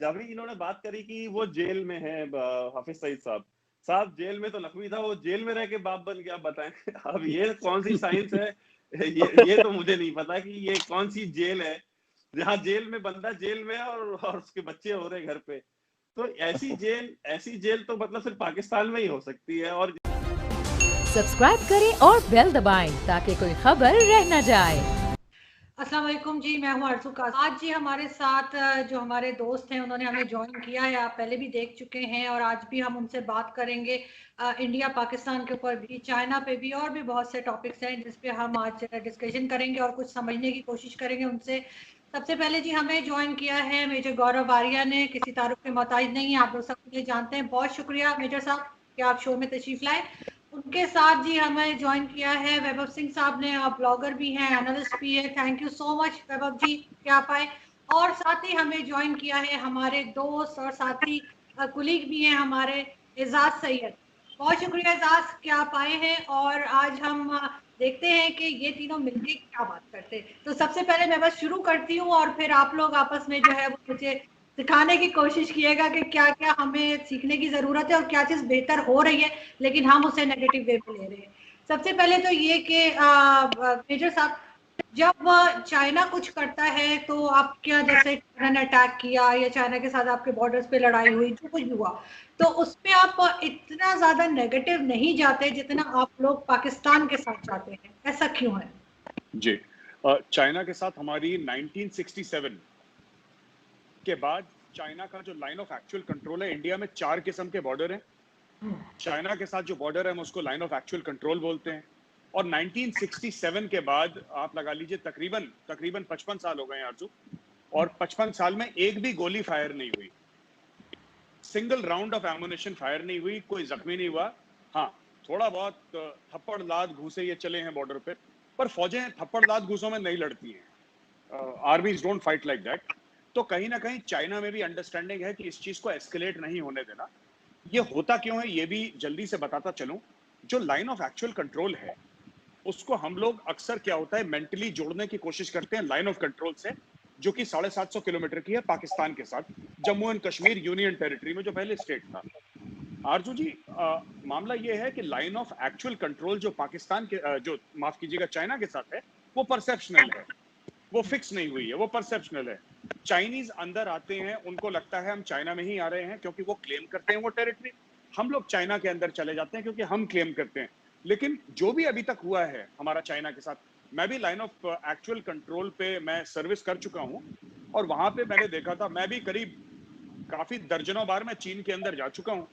जब भी इन्होंने बात करी कि वो जेल में है, हाफिज सईद साहब जेल में तो लखवी था, वो जेल में रह के बाप बन गया, बताएं। अब ये कौन सी साइंस है? ये तो मुझे नहीं पता कि ये कौन सी जेल है जहाँ जेल में बंदा जेल में है और उसके बच्चे हो रहे घर पे। तो ऐसी जेल तो मतलब सिर्फ पाकिस्तान में ही हो सकती है। और सब्सक्राइब करें और बेल दबाएं ताकि कोई खबर रह न जाए। अस्सलाम वालेकुम जी, मैं हूँ आरज़ू काज़ी। आज जी हमारे साथ जो हमारे दोस्त हैं उन्होंने हमें ज्वाइन किया है, आप पहले भी देख चुके हैं और आज भी हम उनसे बात करेंगे इंडिया पाकिस्तान के ऊपर भी, चाइना पे भी, और भी बहुत से टॉपिक्स हैं जिस पे हम आज डिस्कशन करेंगे और कुछ समझने की कोशिश करेंगे उनसे। सबसे पहले जी हमें ज्वाइन किया है मेजर गौरव आर्या ने, किसी तारुफ के मोहताज नहीं, आप लोग सब मुझे जानते हैं। बहुत शुक्रिया मेजर साहब कि आप शो में तशरीफ लाए। उनके साथ जी हमें ज्वाइन किया है वैभव सिंह साहब ने, आप ब्लॉगर भी हैं, एनालिस्ट भी है। थैंक यू सो मच वैभव जी कि आप आए। और साथ ही हमें ज्वाइन किया है हमारे दोस्त और साथी कुलीग भी हैं हमारे, एजाज सैयद। बहुत शुक्रिया एजाज कि आप आए हैं और आज हम देखते हैं कि ये तीनों मिलके क्या बात करते हैं। तो सबसे पहले मैं बस शुरू करती हूँ और फिर आप लोग आपस में जो है वो मुझे सिखाने की कोशिश किएगा कि क्या क्या हमें सीखने की जरूरत है और क्या चीज बेहतर हो रही है लेकिन हम उसे नेगेटिव वे में ले रहे हैं। सबसे पहले तो ये कि मेजर साहब, जब चाइना कुछ करता है तो आप क्या, जैसे चाइना ने अटैक किया या चाइना के साथ आपके बॉर्डर्स पे लड़ाई हुई, जो कुछ भी हुआ, तो उस पे आप इतना ज्यादा नेगेटिव नहीं जाते जितना आप लोग पाकिस्तान के साथ जाते हैं, ऐसा क्यों है? जी, चाइना के साथ हमारी 1967 के बाद चाइना का जो लाइन ऑफ एक्चुअल कंट्रोल है, इंडिया में 4 किस्म के बॉर्डर हैं। चाइना के साथ जो बॉर्डर है हम उसको लाइन ऑफ एक्चुअल कंट्रोल बोलते हैं। और 1967 के बाद आप लगा लीजिए तकरीबन 55 साल हो गए हैं आरजू, और 55 साल में एक भी गोली फायर नहीं हुई, single round of ammunition fire नहीं हुई, कोई जख्मी नहीं हुआ। हाँ, थोड़ा बहुत थप्पड़ लात घूसे ये चले हैं बॉर्डर पे, पर फौजें थप्पड़ लात घूसों में नहीं लड़ती हैं। आर्मीज डोंट फाइट लाइक दैट। तो कहीं ना कहीं चाइना में भी अंडरस्टैंडिंग है कि इस चीज को एस्केलेट नहीं होने देना। ये होता क्यों है ये भी जल्दी से बताता चलूं। जो लाइन ऑफ एक्चुअल कंट्रोल है उसको हम लोग अक्सर क्या होता है मेंटली जोड़ने की कोशिश करते हैं लाइन ऑफ कंट्रोल से, जो कि 750 किलोमीटर की है पाकिस्तान के साथ, Jammu and Kashmir union territory में जो पहले स्टेट था। आरजू जी, मामला ये है कि लाइन ऑफ एक्चुअल कंट्रोल जो पाकिस्तान के जो माफ कीजिएगा चाइना के साथ है वो परसेप्शनल है, वो फिक्स नहीं हुई है, वो परसेप्शनल है। चाइनीज अंदर आते हैं, उनको लगता है हम चाइना में ही आ रहे हैं क्योंकि वो क्लेम करते हैं वो टेरिटरी। हम लोग चाइना के अंदर चले जाते हैं क्योंकि हम क्लेम करते हैं। लेकिन जो भी अभी तक हुआ है हमारा चाइना के साथ, मैं भी लाइन ऑफ एक्चुअल कंट्रोल पे मैं सर्विस कर चुका हूं, और वहां पे मैंने देखा था, मैं भी करीब काफी दर्जनों बार मैं चीन के अंदर जा चुका हूं।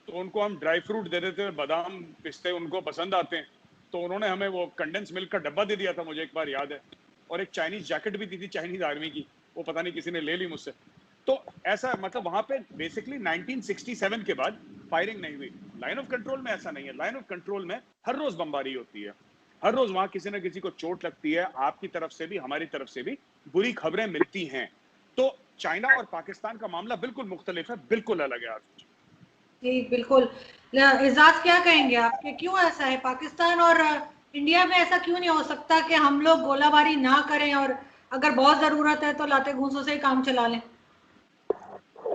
तो उनको हम ड्राई फ्रूट दे देते हैं, बादाम पिस्ते उनको पसंद आते हैं, तो उन्होंने हमें वो कंडेंस मिल्क का डब्बा दे दिया था, मुझे एक बार याद है, और एक चाइनीज जैकेट भी दी थी चाइनीज आर्मी की, वो पता नहीं किसी ने ले ली मुझसे। तो ऐसा मतलब वहां पे बेसिकली 1967 के बाद फायरिंग नहीं हुई। लाइन ऑफ कंट्रोल में ऐसा नहीं है, लाइन ऑफ कंट्रोल में हर रोज बमबारी होती है, हर रोज वहां किसी ना किसी को चोट लगती है, आपकी तरफ से भी हमारी तरफ से भी बुरी खबरें मिलती हैं। तो चाइना और पाकिस्तान का मामला बिल्कुल मुख्तलिफ है, बिल्कुल अलग है आज। जी बिल्कुल। एजाज क्या कहेंगे आपके, क्यों ऐसा है? पाकिस्तान और इंडिया में ऐसा क्यों नहीं हो सकता कि हम लोग गोलाबारी ना करें और अगर बहुत जरूरत है तो लाते घूंसों से ही काम चला लें?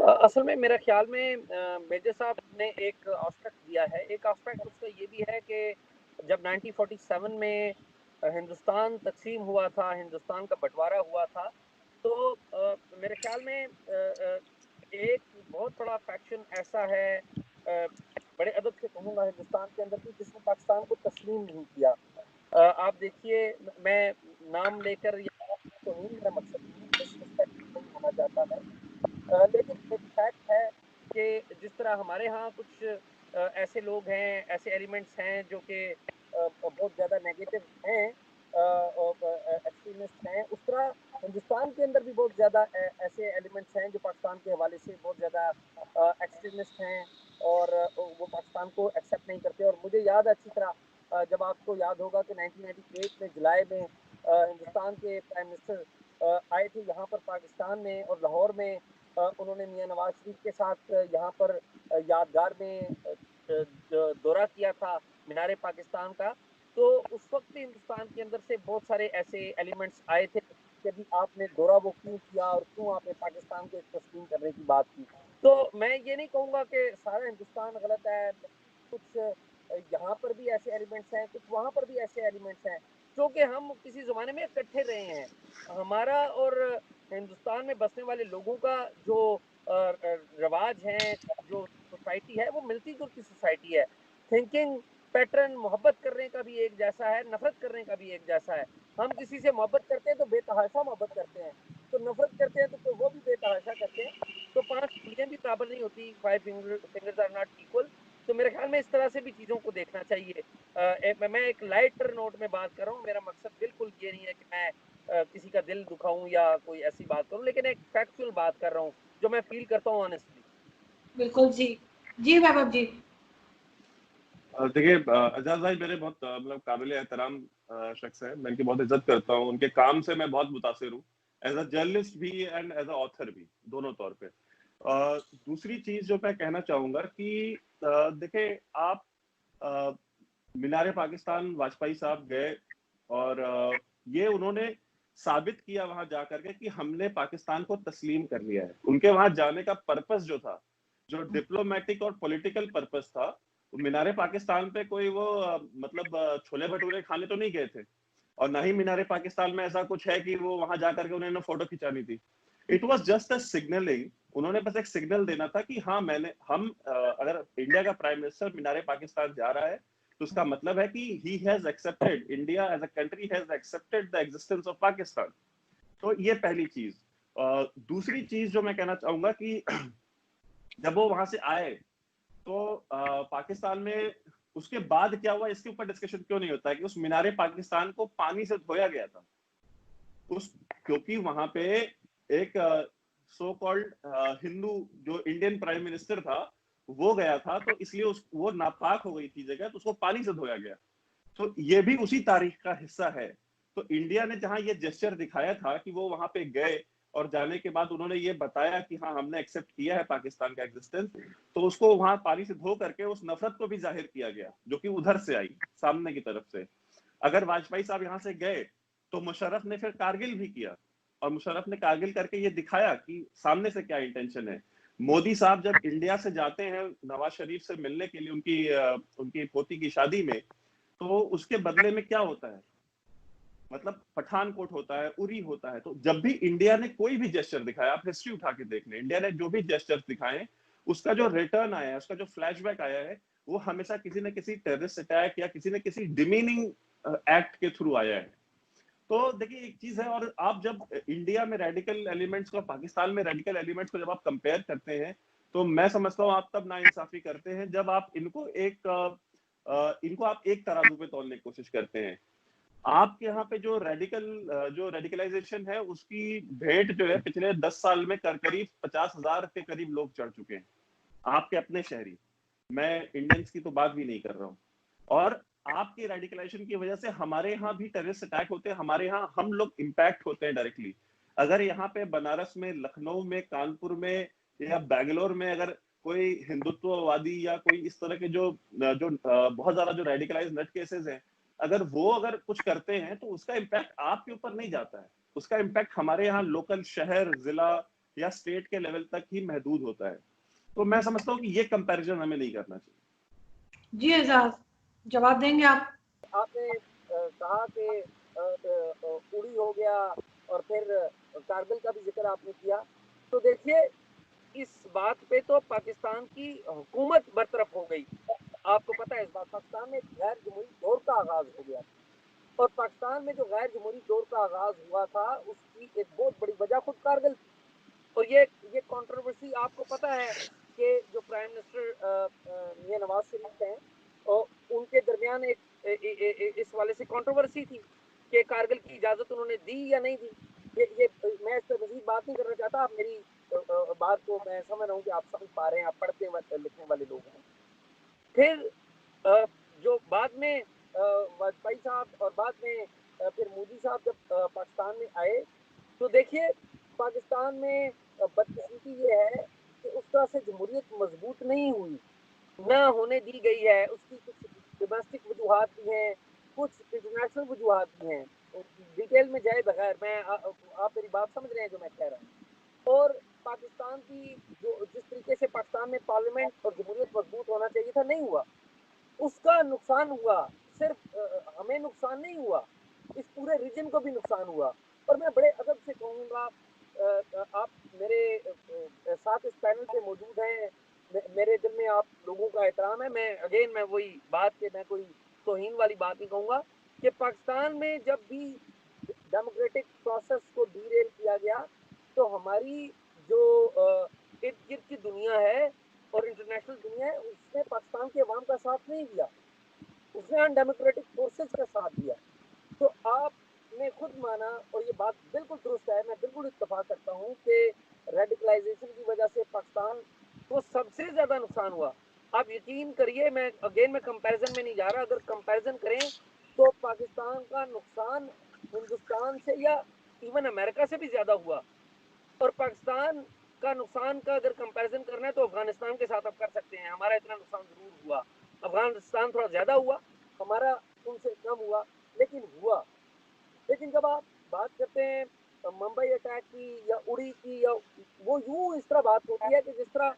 असल में मेरे ख्याल में मेजर साहब ने एक एस्पेक्ट दिया है। एक एस्पेक्ट उसका ये भी है कि जब 1947 में हिंदुस्तान तकसीम हुआ था, हिंदुस्तान का बंटवारा हुआ था, तो मेरे ख्याल में एक बहुत बड़ा फैक्शन ऐसा है, बड़े अदब से कहूँगा, हिंदुस्तान के अंदर भी जिसने पाकिस्तान को तस्लीम नहीं किया। आप देखिए, मैं नाम लेकर तो नहीं, मेरा मकसद नहीं, डिसरिस्पेक्ट नहीं होना चाहता मैं, लेकिन एक फैक्ट है कि जिस तरह हमारे यहाँ कुछ ऐसे लोग हैं, ऐसे एलिमेंट्स हैं जो कि बहुत ज़्यादा नेगेटिव हैं, एक्सट्रीमिस्ट हैं, उस तरह हिंदुस्तान के अंदर भी बहुत ज़्यादा ऐसे एलिमेंट्स हैं जो पाकिस्तान के हवाले से बहुत ज़्यादा एक्सट्रीमिस्ट हैं और वो पाकिस्तान को एक्सेप्ट नहीं करते। और मुझे याद है अच्छी तरह, जब आपको याद होगा कि 1998 में जुलाई में हिंदुस्तान के प्राइम मिनिस्टर आए थे यहाँ पर पाकिस्तान में, और लाहौर में उन्होंने मियां नवाज शरीफ के साथ यहाँ पर यादगार में दौरा किया था मीनार पाकिस्तान का। तो उस वक्त भी हिंदुस्तान के अंदर से बहुत सारे ऐसे एलिमेंट्स आए थे कि अभी आपने दौरा वो क्यों किया और क्यों आपने पाकिस्तान को एक तस्लीम करने की बात की। तो मैं ये नहीं कहूँगा कि सारा हिंदुस्तान गलत है, कुछ यहाँ पर भी ऐसे एलिमेंट्स हैं, कुछ वहाँ पर भी ऐसे एलिमेंट्स हैं, क्योंकि हम किसी ज़माने में इकट्ठे रहे हैं। हमारा और हिंदुस्तान में बसने वाले लोगों का जो रवाज है, जो सोसाइटी है, वो मिलती-जुलती सोसाइटी है। थिंकिंग पैटर्न मोहब्बत करने का भी एक जैसा है, नफ़रत करने का भी एक जैसा है। हम किसी से मोहब्बत करते हैं तो बेतहाशा मोहब्बत करते हैं, तो नफ़रत करते हैं तो वो भी बेतहाशा करते हैं। तो 5 उंगलियाँ भी बराबर नहीं होती, 5 फिंगर्स आर नॉट इक्वल। तो मेरे ख्याल में इस तरह से भी चीज़ों को देखना चाहिए। मैं एक लाइटर नोट में बात कर रहा हूँ, मेरा मकसद बिल्कुल ये नहीं है कि मैं किसी का दिल दुखाऊँ या कोई ऐसी बात करूँ, लेकिन एक फैक्चुअल बात कर रहा हूँ, जो मैं फ़ील करता हूँ ऑनेस्टली। बिल्कुल जी। जी वैभव जी। देखिए एजाज भाई मेरे बहुत मतलब काबिल एहतराम शख्स है, मैं इनकी बहुत इज्जत करता हूँ, उनके काम से मैं बहुत मुतासिर हूँ, एज अ जर्नलिस्ट भी एंड एज अ ऑथर भी, दोनों तौर पे। दूसरी चीज जो मैं कहना चाहूंगा कि देखिए आप मीनार पाकिस्तान वाजपेयी साहब गए और ये उन्होंने साबित किया वहां जाकर के कि हमने पाकिस्तान को तस्लीम कर लिया है। उनके वहां जाने का पर्पस जो था, जो डिप्लोमेटिक और पॉलिटिकल पर्पस था, मीनारे पाकिस्तान पे कोई वो मतलब छोले भटूरे खाने तो नहीं गए थे, और ना ही मीनारे पाकिस्तान में ऐसा कुछ है कि वो वहां जाकर के उन्होंने फोटो खिंचानी थी। It was just a signalling. उन्होंने बस एक सिग्नल देना था कि हाँ अगर इंडिया का प्राइम मिनिस्टर मीनारे पाकिस्तान जा रहा है तो उसका मतलब है कि he has accepted, India as a country has accepted the existence of Pakistan. तो ये पहली चीज। दूसरी चीज जो मैं कहना चाहूंगा कि जब वो वहां से आए तो पाकिस्तान में उसके बाद क्या हुआ इसके ऊपर डिस्कशन क्यों नहीं होता है कि उस मीनारे पाकिस्तान को पानी से धोया गया था उस, क्योंकि वहां पे एक सो कॉल्ड हिंदू जो इंडियन प्राइम मिनिस्टर था वो गया था, तो इसलिए वो नापाक हो गई थी जगह, तो उसको पानी से धोया गया। तो ये भी उसी तारीख का हिस्सा है। तो इंडिया ने जहां ये जेस्चर दिखाया था कि वो वहां पे गए और जाने के बाद उन्होंने ये बताया कि हाँ हमने एक्सेप्ट किया है पाकिस्तान का एग्जिस्टेंस, तो उसको वहां पानी से धो करके उस नफरत को भी जाहिर किया गया जो कि उधर से आई, सामने की तरफ से। अगर वाजपेयी साहब यहाँ से गए तो मुशर्रफ ने फिर कारगिल भी किया, और मुशर्रफ ने कारगिल करके ये दिखाया कि सामने से क्या इंटेंशन है। मोदी साहब जब इंडिया से जाते हैं नवाज शरीफ से मिलने के लिए उनकी पोती की शादी में, तो उसके बदले में क्या होता है, मतलब पठानकोट होता है, उरी होता है। तो जब भी इंडिया ने कोई भी जेस्चर दिखाया, आप हिस्ट्री उठा के देख लें, इंडिया ने जो भी जेस्चर दिखाए उसका जो रिटर्न आया है, उसका जो फ्लैशबैक आया है, वो हमेशा किसी न किसी टेररिस्ट अटैक या किसी न किसी डिमीनिंग एक्ट के थ्रू आया है। तो देखिए एक चीज है, और आप जब इंडिया में रेडिकल एलिमेंट्स को पाकिस्तान में रेडिकल एलिमेंट्स को जब आप कंपेयर करते हैं, तो मैं समझता हूँ आप तब नाइंसाफी करते हैं जब आप इनको आप एक तराजू पे तोलने की कोशिश करते हैं। आपके यहाँ पे जो रेडिकलाइजेशन है उसकी भेंट जो है पिछले 10 साल में करीब 50,000 के करीब लोग चढ़ चुके हैं, आपके अपने शहरी, मैं इंडियंस की तो बात भी नहीं कर रहा हूँ। और आपके रेडिकलाइजेशन की वजह से हमारे यहाँ भी टेररिस्ट अटैक होते हैं, हमारे यहाँ हम लोग इम्पैक्ट होते हैं डायरेक्टली। अगर यहाँ पे बनारस में, लखनऊ में, कानपुर में या बैंगलोर में अगर कोई हिंदुत्ववादी या कोई इस तरह के जो जो बहुत ज्यादा जो रेडिकलाइज नट केसेस हैं, अगर कुछ करते हैं तो उसका इम्पैक्ट आपके ऊपर नहीं जाता है, उसका इम्पैक्ट हमारे यहाँ लोकल शहर, जिला या स्टेट के लेवल तक ही महदूद होता है। तो मैं समझता हूँ कि ये कंपैरिजन हमें नहीं करना चाहिए। जी एजाज, जवाब देंगे आप? आपने कहा कि उड़ी हो गया और फिर कारगिल का भी जिक्र आपने किया। तो देखिए इस बात पे तो पाकिस्तान की हुकूमत बरतरफ हो गई। आपको पता है इस बात, पाकिस्तान में गैर जमहूरी दौर का आगाज हो गया, और पाकिस्तान में जो गैर जमहूरी दौर का आगाज हुआ था उसकी एक बहुत बड़ी वजह खुद कारगिल थी। और ये कंट्रोवर्सी आपको पता है कि जो प्राइम मिनिस्टर मियां नवाज शरीफ हैं और उनके दरमियान इस वाले से कंट्रोवर्सी थी कि कारगिल की इजाजत उन्होंने दी या नहीं दी। ये मैं इस पर मजीद बात नहीं करना चाहता, आप मेरी बात को मैं समझ रहा हूँ कि आप समझ पा रहे हैं, आप पढ़ते लिखने वाले लोग हैं। फिर जो बाद में वाजपेयी साहब और बाद में फिर मोदी साहब जब पाकिस्तान में आए, तो देखिए पाकिस्तान में बदकिस्मती ये है कि उस तरह से जमहूरियत मजबूत नहीं हुई, ना होने दी गई है। उसकी कुछ डोमेस्टिक वजूहात भी हैं, कुछ इंटरनेशनल वजूहात भी हैं। डिटेल में जाए बगैर, मैं आप मेरी बात समझ रहे हैं जो मैं कह रहा हूँ। और पाकिस्तान की जो जिस तरीके से पाकिस्तान में पार्लियामेंट और जमहूरियत मजबूत होना चाहिए था, नहीं हुआ, उसका नुकसान हुआ। सिर्फ हमें नुकसान नहीं हुआ, इस पूरे रीजन को भी नुकसान हुआ। और मैं बड़े अदब से कहूँगा, आप मेरे साथ इस पैनल पे मौजूद हैं, मेरे दिल में आप लोगों का एहतराम है। मैं वही बात के मैं कोई तौहीन वाली बात नहीं कहूँगा कि पाकिस्तान में जब भी डेमोक्रेटिक प्रोसेस को डीरेल किया गया तो हमारी जो इर्द गिर्द की दुनिया है और इंटरनेशनल दुनिया है, उसने पाकिस्तान के अवाम का साथ नहीं दिया, उसने अनडेमोक्रेटिक फोर्सेस का साथ दिया। तो आपने खुद माना, और ये बात बिल्कुल दुरुस्त है, मैं बिल्कुल इत्तेफाक करता हूँ कि रेडिकलाइजेशन की वजह से पाकिस्तान को सबसे ज़्यादा नुकसान हुआ। आप यकीन करिए, मैं कंपैरिजन में नहीं जा रहा, अगर कंपैरिजन करें तो पाकिस्तान का नुकसान हिंदुस्तान से या इवन अमेरिका से भी ज़्यादा हुआ। और पाकिस्तान का नुकसान का अगर कंपैरिजन करना है तो अफगानिस्तान के साथ आप कर सकते हैं। हमारा इतना नुकसान जरूर हुआ, अफगानिस्तान थोड़ा ज़्यादा हुआ, हमारा उनसे कम हुआ, लेकिन हुआ। लेकिन जब आप बात करते हैं मुंबई अटैक की या उड़ी की, या वो यूं इस तरह बात होती है कि जिस तरह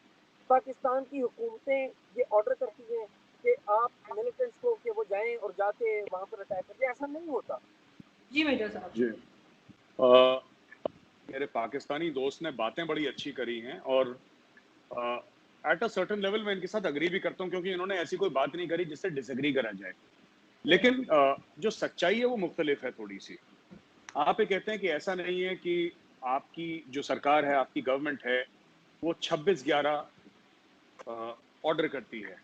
पाकिस्तान की हुकूमतें ये ऑर्डर करती हैं कि आप मिलिटेंट्स को कि वो जाएं और जाके वहां पर अटैक करते, ऐसा नहीं होता। जी मेजर साहब। जी, मेरे पाकिस्तानी दोस्त ने बातें बड़ी अच्छी करी हैं और एट अ सर्टेन लेवल मैं इनके साथ अग्री भी करता हूं, क्योंकि इन्होंने ऐसी कोई बात नहीं करी जिससे डिसएग्री करा जाए। लेकिन जो सच्चाई है वो मुख्तलिफ है थोड़ी सी। आप ये कहते हैं कि ऐसा नहीं है कि आपकी जो सरकार है, आपकी गवर्नमेंट है, वो 26/11 ऑर्डर करती है।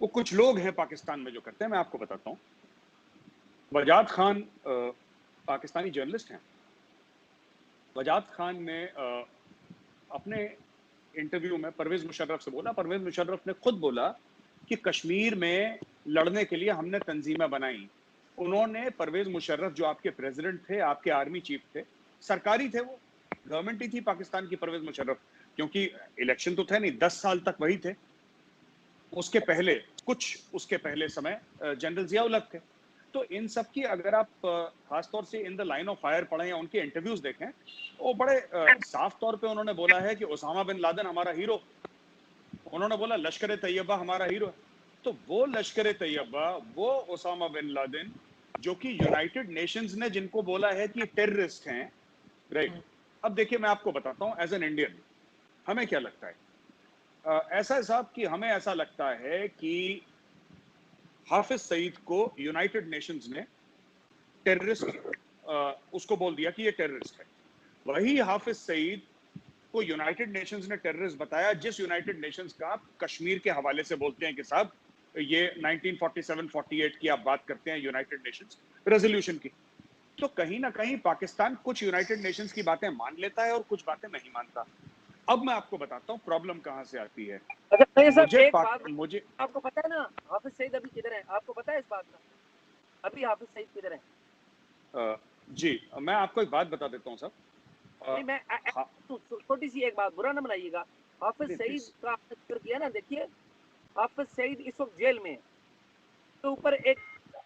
वो कुछ लोग हैं पाकिस्तान में जो करते हैं, मैं आपको बताता हूँ। वजाद खान पाकिस्तानी जर्नलिस्ट हैं। वजाद खान ने अपने इंटरव्यू में परवेज मुशर्रफ से बोला, परवेज मुशर्रफ ने खुद बोला कि कश्मीर में लड़ने के लिए हमने तंजीमें बनाई। उन्होंने, परवेज मुशर्रफ जो आपके प्रेसिडेंट थे, आपके आर्मी चीफ थे, सरकारी थे, वो गवर्नमेंट ही थी पाकिस्तान की परवेज मुशर्रफ, क्योंकि इलेक्शन तो थे नहीं, 10 साल तक वही थे। उसके पहले समय जनरल जिया उल हक थे। तो इन सब की अगर आप खासतौर से in the line of fire पढ़ें या उनके इंटरव्यूज देखें, वो बड़े साफ तौर पे उन्होंने बोला है कि ओसामा बिन लादेन हमारा हीरो। उन्होंने बोला लश्कर तैयबा हमारा हीरो। तो वो लश्कर तैयबा, वो ओसामा बिन लादेन, जो कि यूनाइटेड नेशंस ने जिनको बोला है कि टेररिस्ट हैं, राइट। अब देखिए, मैं आपको बताता हूं, एज एन इंडियन हमें क्या लगता है। ऐसा है साहब कि हमें ऐसा लगता है कि हाफिज सईद को यूनाइटेड नेशंस ने टेररिस्ट उसको बोल दिया कि ये टेररिस्ट है। वही हाफिज सईद को यूनाइटेड नेशंस ने टेररिस्ट बताया, जिस यूनाइटेड नेशंस का आप कश्मीर के हवाले से बोलते हैं कि साहब ये 1947-48 की आप बात करते हैं यूनाइटेड नेशंस रेजोल्यूशन की। तो कहीं ना कहीं पाकिस्तान कुछ यूनाइटेड नेशंस की बातें मान लेता है और कुछ बातें नहीं मानता। अब मैं आपको बताता हूँ प्रॉब्लम कहां से आती है। मुझे आपको पता है ना हाफिज सईद अभी किधर है? आपको पता है इस बात का? अभी हाफिज सईद किधर है? जी, मैं आपको एक बात बता देता हूँ सर। नहीं, मैं छोटी सी एक बात, बुरा ना बनाइएगा। हाफिज सईद का जिक्र किया ना, देखिए हाफिज सईद इस वक्त जेल में, तो ऊपर एक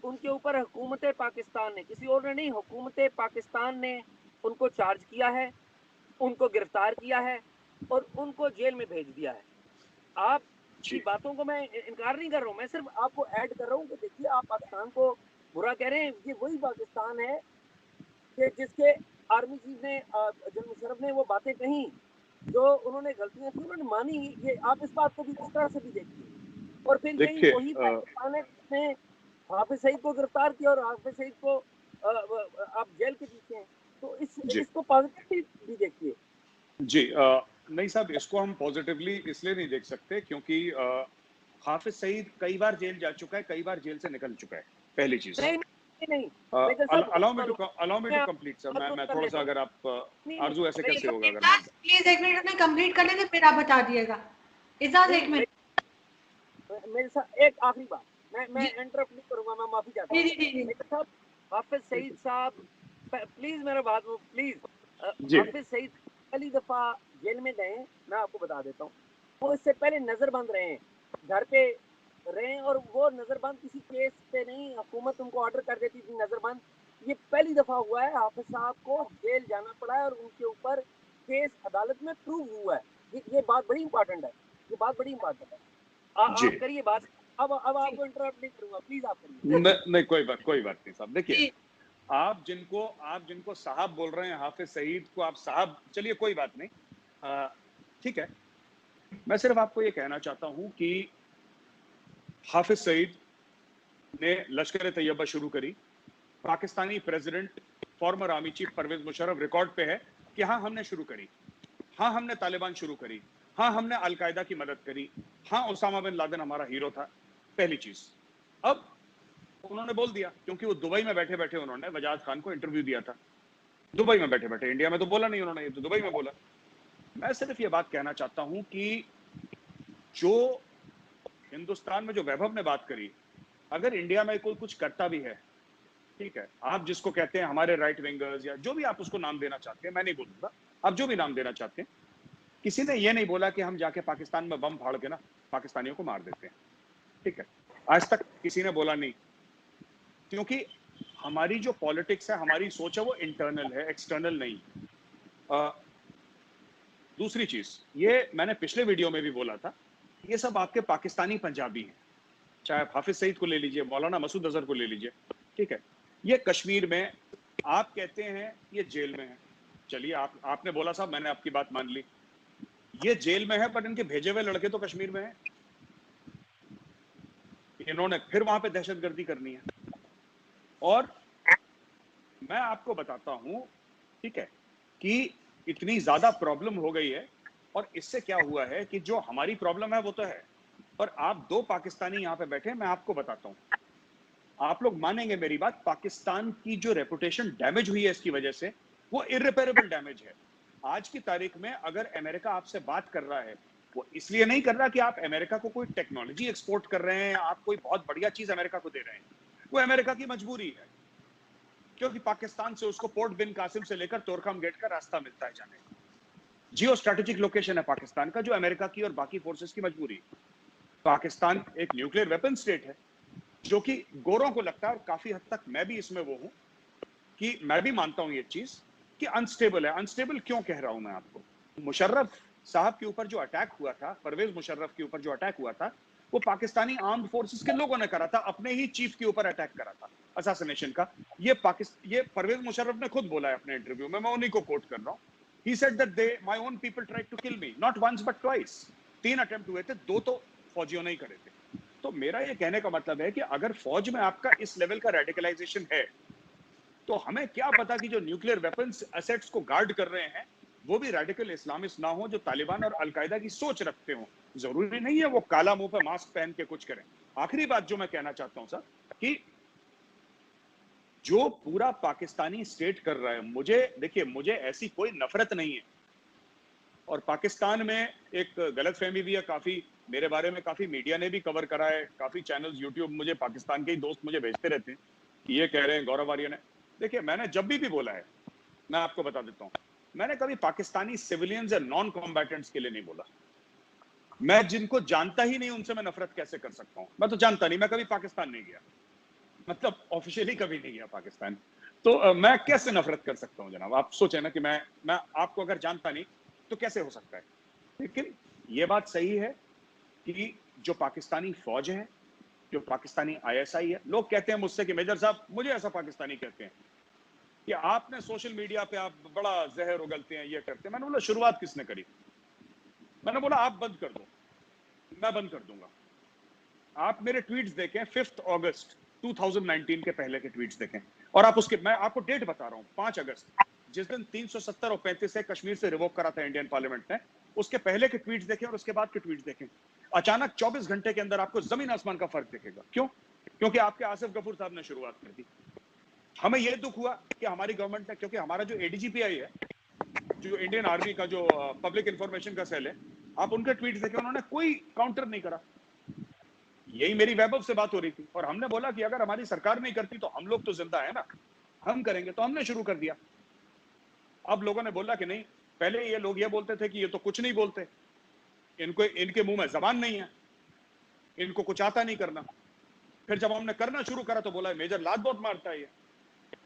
उनके ऊपर हुकूमत पाकिस्तान ने, किसी और ने नहीं, हुकूमत पाकिस्तान ने उनको चार्ज किया है, उनको गिरफ्तार किया है और उनको जेल में भेज दिया है। आप की बातों को मैं इनकार नहीं कर रहा हूँ, मैं सिर्फ आपको ऐड कर रहा हूँ कि देखिए आप पाकिस्तान को बुरा कह रहे हैं, ये वही पाकिस्तान है कि जिसके आर्मी चीफ ने, जनरल मुशर्रफ ने वो बातें कही, जो उन्होंने गलतियां थी उन्होंने मानी। ये आप इस बात को भी इस तरह से भी देखिए। और फिर यही वही पाकिस्तान है जिसने हाफिज सईद को गिरफ्तार किया और हाफिज सईद को आप जेल के पीछे हैं। तो इसको पॉजिटिवली भी देखिए। जी, नहीं साहब, इसको हम पॉजिटिवली इसलिए नहीं देख सकते क्योंकि हाफिज सईद कई बार जेल जा चुका है, कई बार जेल से निकल चुका है, पहली चीज। नहीं, allow me to complete sir. मैं थोड़ा सा, अगर आप आरजू, ऐसे कैसे होगा? अगर प्लीज 1 मिनट में कंप्लीट कर लेंगे फिर आप बता दिएगा। इजाज 1 मिनट मेरे साथ एक आखिरी बात, मैं इंटरप्ट नहीं करूंगा, मैं माफी चाहता हूं। हाफिज सईद साहब प्लीज मेरा बात प्लीज। हाफिज सईद पहली दफा जेल में गए, मैं आपको बता देता हूँ, वो इससे पहले नजरबंद रहे, घर पे रहे, और वो नजरबंद किसी केस पे नहीं, हुकूमत उनको ऑर्डर कर देती थी नजरबंद ये पहली दफा हुआ है हाफिज साहब को जेल जाना पड़ा है और उनके ऊपर केस अदालत में प्रूव हुआ है। ये बात बड़ी इंपॉर्टेंट है, ये बात बड़ी इंपॉर्टेंट है। आप करिए बात। अब आपको इंटरप्ट नहीं करूंगा, प्लीज आप करिए। नहीं कोई बात नहीं साहब। देखिए, आप जिनको साहब बोल रहे हैं, हाफिज सईद को आप साहब, चलिए कोई बात नहीं, ठीक है। मैं सिर्फ आपको ये कहना चाहता हूं कि हाफिज सईद ने लश्कर तैयबा शुरू करी। Pakistani president former army chief Pervez Musharraf record पे है कि हाँ हमने शुरू करी, हाँ हमने तालिबान शुरू करी, हाँ हमने अलकायदा की मदद करी, हाँ उसामा बिन लादेन हमारा हीरो था। पहली चीज। अब उन्होंने बोल दिया, क्योंकि वो दुबई में बैठे बैठे उन्होंने वजाद खान को इंटरव्यू दिया था, दुबई में बैठे बैठे, इंडिया में तो बोला नहीं उन्होंने, ये तो दुबई में बोला। मैं सिर्फ ये बात कहना चाहता हूं कि जो हिंदुस्तान में जो वैभव ने बात करी, अगर इंडिया में कोई कुछ करता भी है, ठीक है, आप जिसको कहते हैं हमारे राइट विंगर्स या जो भी आप उसको नाम देना चाहते हैं, मैं नहीं बोलूंगा, आप जो भी नाम देना चाहते हैं, किसी ने ये नहीं बोला कि हम जाके पाकिस्तान में बम फाड़ के ना पाकिस्तानियों को मार देते हैं, ठीक है, आज तक किसी ने बोला नहीं। क्योंकि हमारी जो पॉलिटिक्स है, हमारी सोच है, वो इंटरनल है, एक्सटर्नल नहीं। दूसरी चीज, ये मैंने पिछले वीडियो में भी बोला था, ये सब आपके पाकिस्तानी पंजाबी हैं, चाहे आप हाफिज सईद को ले लीजिए, मौलाना मसूद अजहर को ले लीजिए, ठीक है। ये कश्मीर में आप कहते हैं ये जेल में है, चलिए आपने बोला साहब, मैंने आपकी बात मान ली, ये जेल में है, पर इनके भेजे हुए लड़के तो कश्मीर में हैं। इन्होंने फिर वहां पे दहशतगर्दी करनी है। और मैं आपको बताता हूं, ठीक है, कि इतनी ज्यादा प्रॉब्लम हो गई है, और इससे क्या हुआ है कि जो हमारी प्रॉब्लम है वो तो है, और आप दो पाकिस्तानी यहां पे बैठे हैं, मैं आपको बताता हूं, आप लोग मानेंगे मेरी बात, पाकिस्तान की जो रेपुटेशन डैमेज हुई है इसकी वजह से, वो इररिपेरेबल डैमेज है। आज की तारीख में अगर अमेरिका आपसे बात कर रहा है, वो इसलिए नहीं कर रहा कि आप अमेरिका को कोई टेक्नोलॉजी एक्सपोर्ट कर रहे हैं, आप कोई बहुत बढ़िया चीज अमेरिका को दे रहे हैं, वो अमेरिका की मजबूरी है, क्योंकि पाकिस्तान से उसको पोर्ट बिन कासिम से लेकर तोरखम गेट का रास्ता मिलता है जाने का। जियो स्ट्रेटेजिक लोकेशन है पाकिस्तान का, जो अमेरिका की और बाकी फोर्सेस की मजबूरी है। पाकिस्तान एक न्यूक्लियर वेपन स्टेट है, जो कि गोरों को लगता है, और काफी हद तक मैं भी इसमें वो हूं कि मैं भी मानता हूं ये चीज कि अनस्टेबल है। अनस्टेबल क्यों कह रहा हूं मैं आपको? मुशर्रफ साहब के ऊपर जो अटैक हुआ था, परवेज मुशर्रफ के ऊपर जो अटैक हुआ था, वो पाकिस्तानी आर्म्ड फोर्सेस के लोगों ने करा था, अपने ही चीफ के ऊपर अटैक करा था, असैसिनेशन का। ये परवेज मुशर्रफ ने खुद बोला है अपने इंटरव्यू में, मैं उन्हीं को कोट कर रहा हूं। He said that my own people tried to kill me, not once but twice. 3 attempt हुए थे, 2 तो फौजियों ने ही करे थे। तो मेरा ये कहने का मतलब है कि अगर फौज में आपका इस लेवल का रेडिकलाइजेशन है, तो हमें क्या पता कि जो न्यूक्लियर वेपन्स एसेट्स को गार्ड कर रहे हैं, वो भी रेडिकल इस्लामिस्ट ना हो, जो तालिबान और अलकायदा की सोच रखते हो। जरूरी नहीं है वो काला मुंह पे मास्क पहन के कुछ करें। आखिरी बात जो मैं कहना चाहता हूं सर, कि जो पूरा पाकिस्तानी स्टेट कर रहा है, मुझे ऐसी कोई नफरत नहीं है, और पाकिस्तान में एक गलतफहमी भी है काफी, मेरे बारे में काफी मीडिया ने भी कवर करा है, काफी चैनल्स यूट्यूब, मुझे पाकिस्तान के ही दोस्त मुझे भेजते रहते हैं कि ये कह रहे हैं गौरव आर्य ने। देखिए, मैंने जब भी बोला है, मैं आपको बता देता हूं, मैंने कभी पाकिस्तानी सिविलियंस या नॉन कॉम्बैटेंट्स के लिए नहीं बोला। मैं जिनको जानता ही नहीं उनसे मैं नफरत कैसे कर सकता हूं? मैं तो जानता नहीं, मैं कभी पाकिस्तान नहीं गया, मतलब ऑफिशियली कभी नहीं गया पाकिस्तान, तो मैं कैसे नफरत कर सकता हूं जनाब? आप सोचे ना कि मैं आपको अगर जानता नहीं तो कैसे हो सकता है? लेकिन ये बात सही है कि जो पाकिस्तानी फौज है, जो पाकिस्तानी ISI है, लोग कहते हैं मुझसे कि मेजर साहब, मुझे ऐसा पाकिस्तानी कहते हैं कि आपने सोशल मीडिया पे आप बड़ा जहर उगलते हैं, ये करते हैं। मैंने बोला शुरुआत किसने करी? मैंने बोला आप बंद कर दो, मैं बंद कर दूंगा। आप मेरे ट्वीट्स देखें, 5 अगस्त 2019 के पहले के ट्वीट्स देखें, और आप उसके, मैं आपको डेट बता रहा हूं, 5 अगस्त, जिस दिन 370 और 35 से कश्मीर से रिवोक करा था इंडियन पार्लियामेंट ने, उसके पहले के ट्वीट्स देखें और उसके बाद के ट्वीट्स देखें। अचानक 24 घंटे के अंदर आपको जमीन आसमान का फर्क दिखेगा। क्यों? क्योंकि आपके आसिफ गफूर साहब ने शुरुआत कर दी। हमें यह दुख हुआ कि हमारी गवर्नमेंट ने, क्योंकि हमारा जो ADGPI है, जो इंडियन आर्मी का जो पब्लिक इंफॉर्मेशन का सेल है, आप उनके ट्वीट्स देखें, उन्होंने कोई काउंटर नहीं करा। यही मेरी वैभव से बात हो रही थी, और हमने बोला कि अगर हमारी सरकार नहीं करती तो हम लोग तो जिंदा है ना, हम करेंगे, तो हमने शुरू कर दिया। अब लोगों ने बोला कि नहीं, पहले ये लोग ये बोलते थे कि ये तो कुछ नहीं बोलते, इनके मुंह में जबान नहीं है, इनको कुछ आता नहीं करना। फिर जब हमने करना शुरू करा तो बोला मेजर लात बहुत मारता है ये।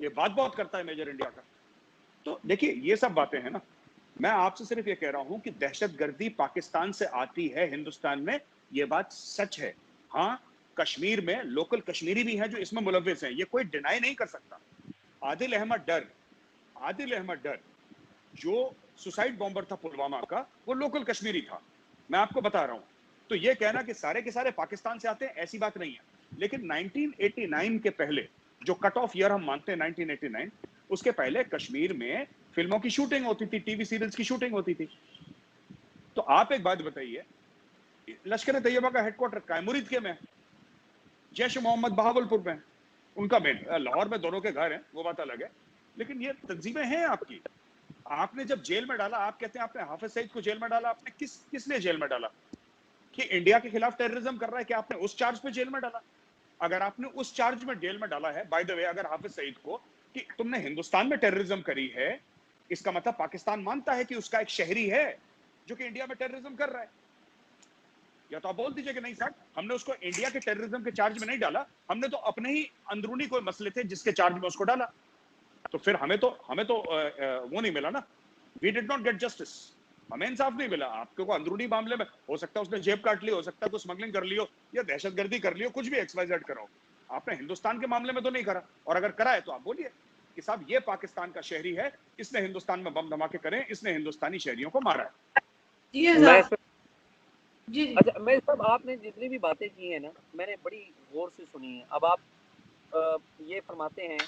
ये बात बहुत करता है मेजर इंडिया का। तो देखिए ये सब बातें हैं ना, मैं आपसे सिर्फ ये कह रहा हूं कि दहशतगर्दी पाकिस्तान से आती है हिंदुस्तान में, ये बात सच है। हाँ, कश्मीर में लोकल कश्मीरी भी हैं जो इसमें मुलव्विस हैं, ये कोई डिनाई नहीं कर सकता। आदिल अहमद डर जो सुसाइड बॉम्बर था पुलवामा का, वो लोकल कश्मीरी था, मैं आपको बता रहा हूं। तो ये कहना कि सारे के सारे पाकिस्तान से आते हैं, ऐसी बात नहीं है। लेकिन 1989 के पहले जो कट ऑफ ईयर हम मानते हैं 1989, उसके पहले कश्मीर में फिल्मों की शूटिंग होती थी, टीवी सीरियल्स की शूटिंग होती थी। तो आप एक बात बताइए, लश्कर तैयबा का हेडक्वार्टर कायमुरीद के में, जैश मोहम्मद बहावलपुर में, उनका मेन लाहौर में, दोनों के घर हैं, वो बात अलग है। लेकिन ये तंजीमें हैं आपकी। आपने जब जेल में डाला, आप कहते हैं आपने हाफिज सईद को जेल में डाला, आपने किस लिए जेल में डाला? कि इंडिया के खिलाफ टेररिज्म कर रहा है, कि आपने उस चार्ज पे जेल में डाला? अगर आपने उस चार्ज में जेल में डाला है, बाय द वे, अगर हाफिज सईद को कि तुमने हिंदुस्तान में टेररिज्म करी है, इसका मतलब पाकिस्तान मानता है कि उसका एक शहरी है जो कि इंडिया में टेररिज्म कर रहा है। या तो आप बोल दीजिए कि नहीं साहब, हमने उसको इंडिया के टेररिज्म के चार्ज में नहीं डाला, हमने तो अपने ही अंदरूनी कोई मसले थे जिसके चार्ज में उसको डाला। तो फिर हमें तो वो नहीं मिला ना, we did not get justice, हमें इंसाफ नहीं मिला। आपको अंदरूनी मामले में हो सकता है उसने जेब काट ली, हो सकता है कोई स्मगलिंग कर लियो या दहशतगर्दी कर लियो, कुछ भी XYZ करो, आपने हिंदुस्तान के मामले में तो नहीं करा। और अगर करा है तो आप बोलिए कि साहब ये पाकिस्तान का शहरी है, इसने हिंदुस्तान में बम धमाके करे, इसने हिंदुस्तानी शहरियों को मारा है। जी अच्छा मैं सब आपने जितनी भी बातें की है ना, मैंने बड़ी गौर से सुनी है। अब आप ये फरमाते हैं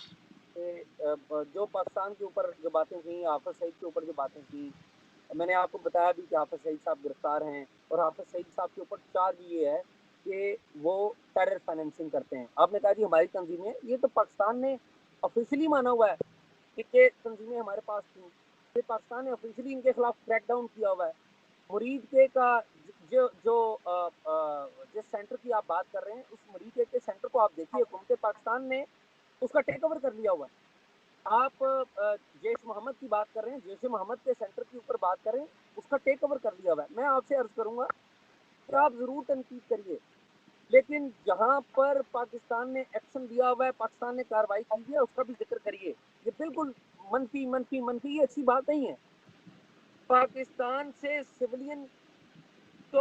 कि जो पाकिस्तान के ऊपर जो बातें की, हाफिज सईद के ऊपर जो बातें की, मैंने आपको बताया भी कि हाफिज सईद साहब गिरफ्तार हैं, और हाफिज सईद साहब के ऊपर चार्ज ये है कि वो टेरर फाइनेंसिंग करते हैं। आपने कहा जी हमारी तंजीमें, ये तो पाकिस्तान ने ऑफिशियली माना हुआ है कि तंजीमें हमारे पास थी, ये पाकिस्तान ने ऑफिशियली इनके खिलाफ क्रैकडाउन किया हुआ है। मुरीद के का जिस सेंटर की आप बात कर रहे हैं, उस मुरीद के सेंटर को आप देखिए, हुकूमत पाकिस्तान ने उसका टेक ओवर कर लिया हुआ है। आप जैश मोहम्मद की बात कर रहे हैं, जैश मोहम्मद के सेंटर के ऊपर बात कर रहे हैं, उसका टेक ओवर कर लिया हुआ है। मैं आपसे अर्ज करूंगा कि आप जरूर तनकीद करिए, लेकिन जहां पर पाकिस्तान ने एक्शन लिया हुआ है, पाकिस्तान ने कार्रवाई की है, उसका भी जिक्र करिए। ये बिल्कुल मनफी ये अच्छी बात नहीं है। पाकिस्तान से सिविलियन, तो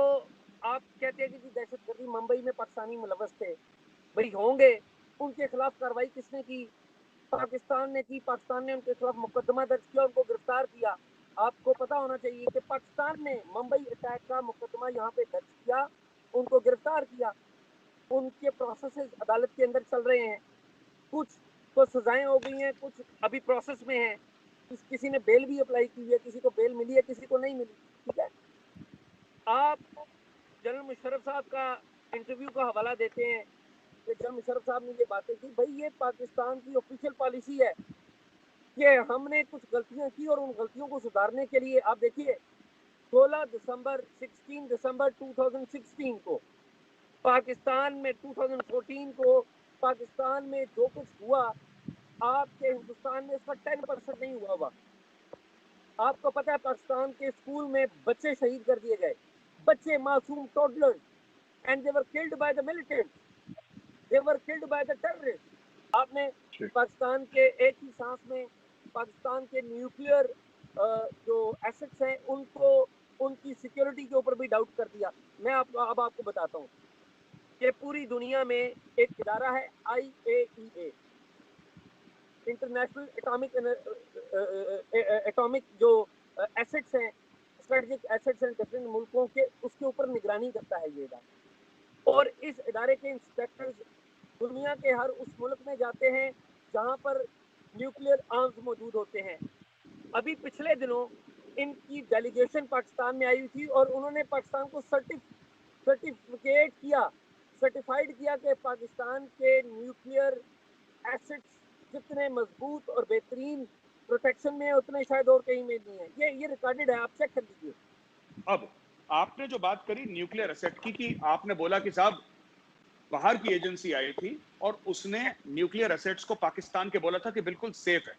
आप कहते हैं कि दहशतगर्दी मुंबई में पाकिस्तानी मुलव्वस थे, भाई होंगे, उनके खिलाफ कार्रवाई किसने की? पाकिस्तान ने की। पाकिस्तान ने उनके खिलाफ मुकदमा दर्ज किया, उनको गिरफ्तार किया। आपको पता होना चाहिए कि पाकिस्तान ने मुंबई अटैक का मुकदमा यहाँ पे दर्ज किया, उनको गिरफ्तार किया, उनके प्रोसेस अदालत के अंदर चल रहे हैं, कुछ तो सजाएं हो गई हैं, कुछ अभी प्रोसेस में है, किसी ने बेल भी अप्लाई की है, किसी को बेल मिली है, किसी को नहीं मिली। ठीक है, आप जनरल मुशर्रफ साहब का इंटरव्यू का हवाला देते हैं कि जनरल मुशर्रफ साहब ने ये बातें की। भाई ये पाकिस्तान की ऑफिशियल पॉलिसी है कि हमने कुछ गलतियां की और उन गलतियों को सुधारने के लिए, आप देखिए 16 दिसंबर 2016 को पाकिस्तान में, 2014 को पाकिस्तान में जो कुछ हुआ, आपके हिंदुस्तान में इसका 10% नहीं हुआ हुआ। आपको पता है पाकिस्तान के स्कूल में बच्चे शहीद कर दिए गए, बच्चे, मासूम toddlers, and they were killed by the militants, they were killed by the terrorist. आपने पाकिस्तान के एक ही सांस में पाकिस्तान के न्यूक्लियर जो एसेट्स हैं उनको, उनकी सिक्योरिटी के ऊपर भी डाउट कर दिया। मैं आपको बताता हूँ कि पूरी दुनिया में एक इदारा है IAEA, इंटरनेशनल एटॉमिक जो एसेट्स हैं, स्ट्रेटेजिक एसेट्स हैं डिफरेंट मुल्कों के, उसके ऊपर निगरानी करता है ये इदारा। और इस इदारे के इंस्पेक्टर्स दुनिया के हर उस मुल्क में जाते हैं जहां पर न्यूक्लियर आर्म्स मौजूद होते हैं। अभी पिछले दिनों इनकी डेलीगेशन पाकिस्तान में आई हुई थी और उन्होंने पाकिस्तान को सर्टिफाइड किया कि पाकिस्तान के न्यूक्लियर एसेट्स जितने मजबूत और बेहतरीन प्रोटेक्शन में है, उतने शायद और कहीं में नहीं है। ये रिकॉर्डेड है, आप चेक कर लीजिए। अब आपने जो बात करी न्यूक्लियर एसेट की, कि आपने बोला कि साहब बाहर की एजेंसी आई थी और उसने न्यूक्लियर एसेट्स को पाकिस्तान के बोला था कि बिल्कुल सेफ है।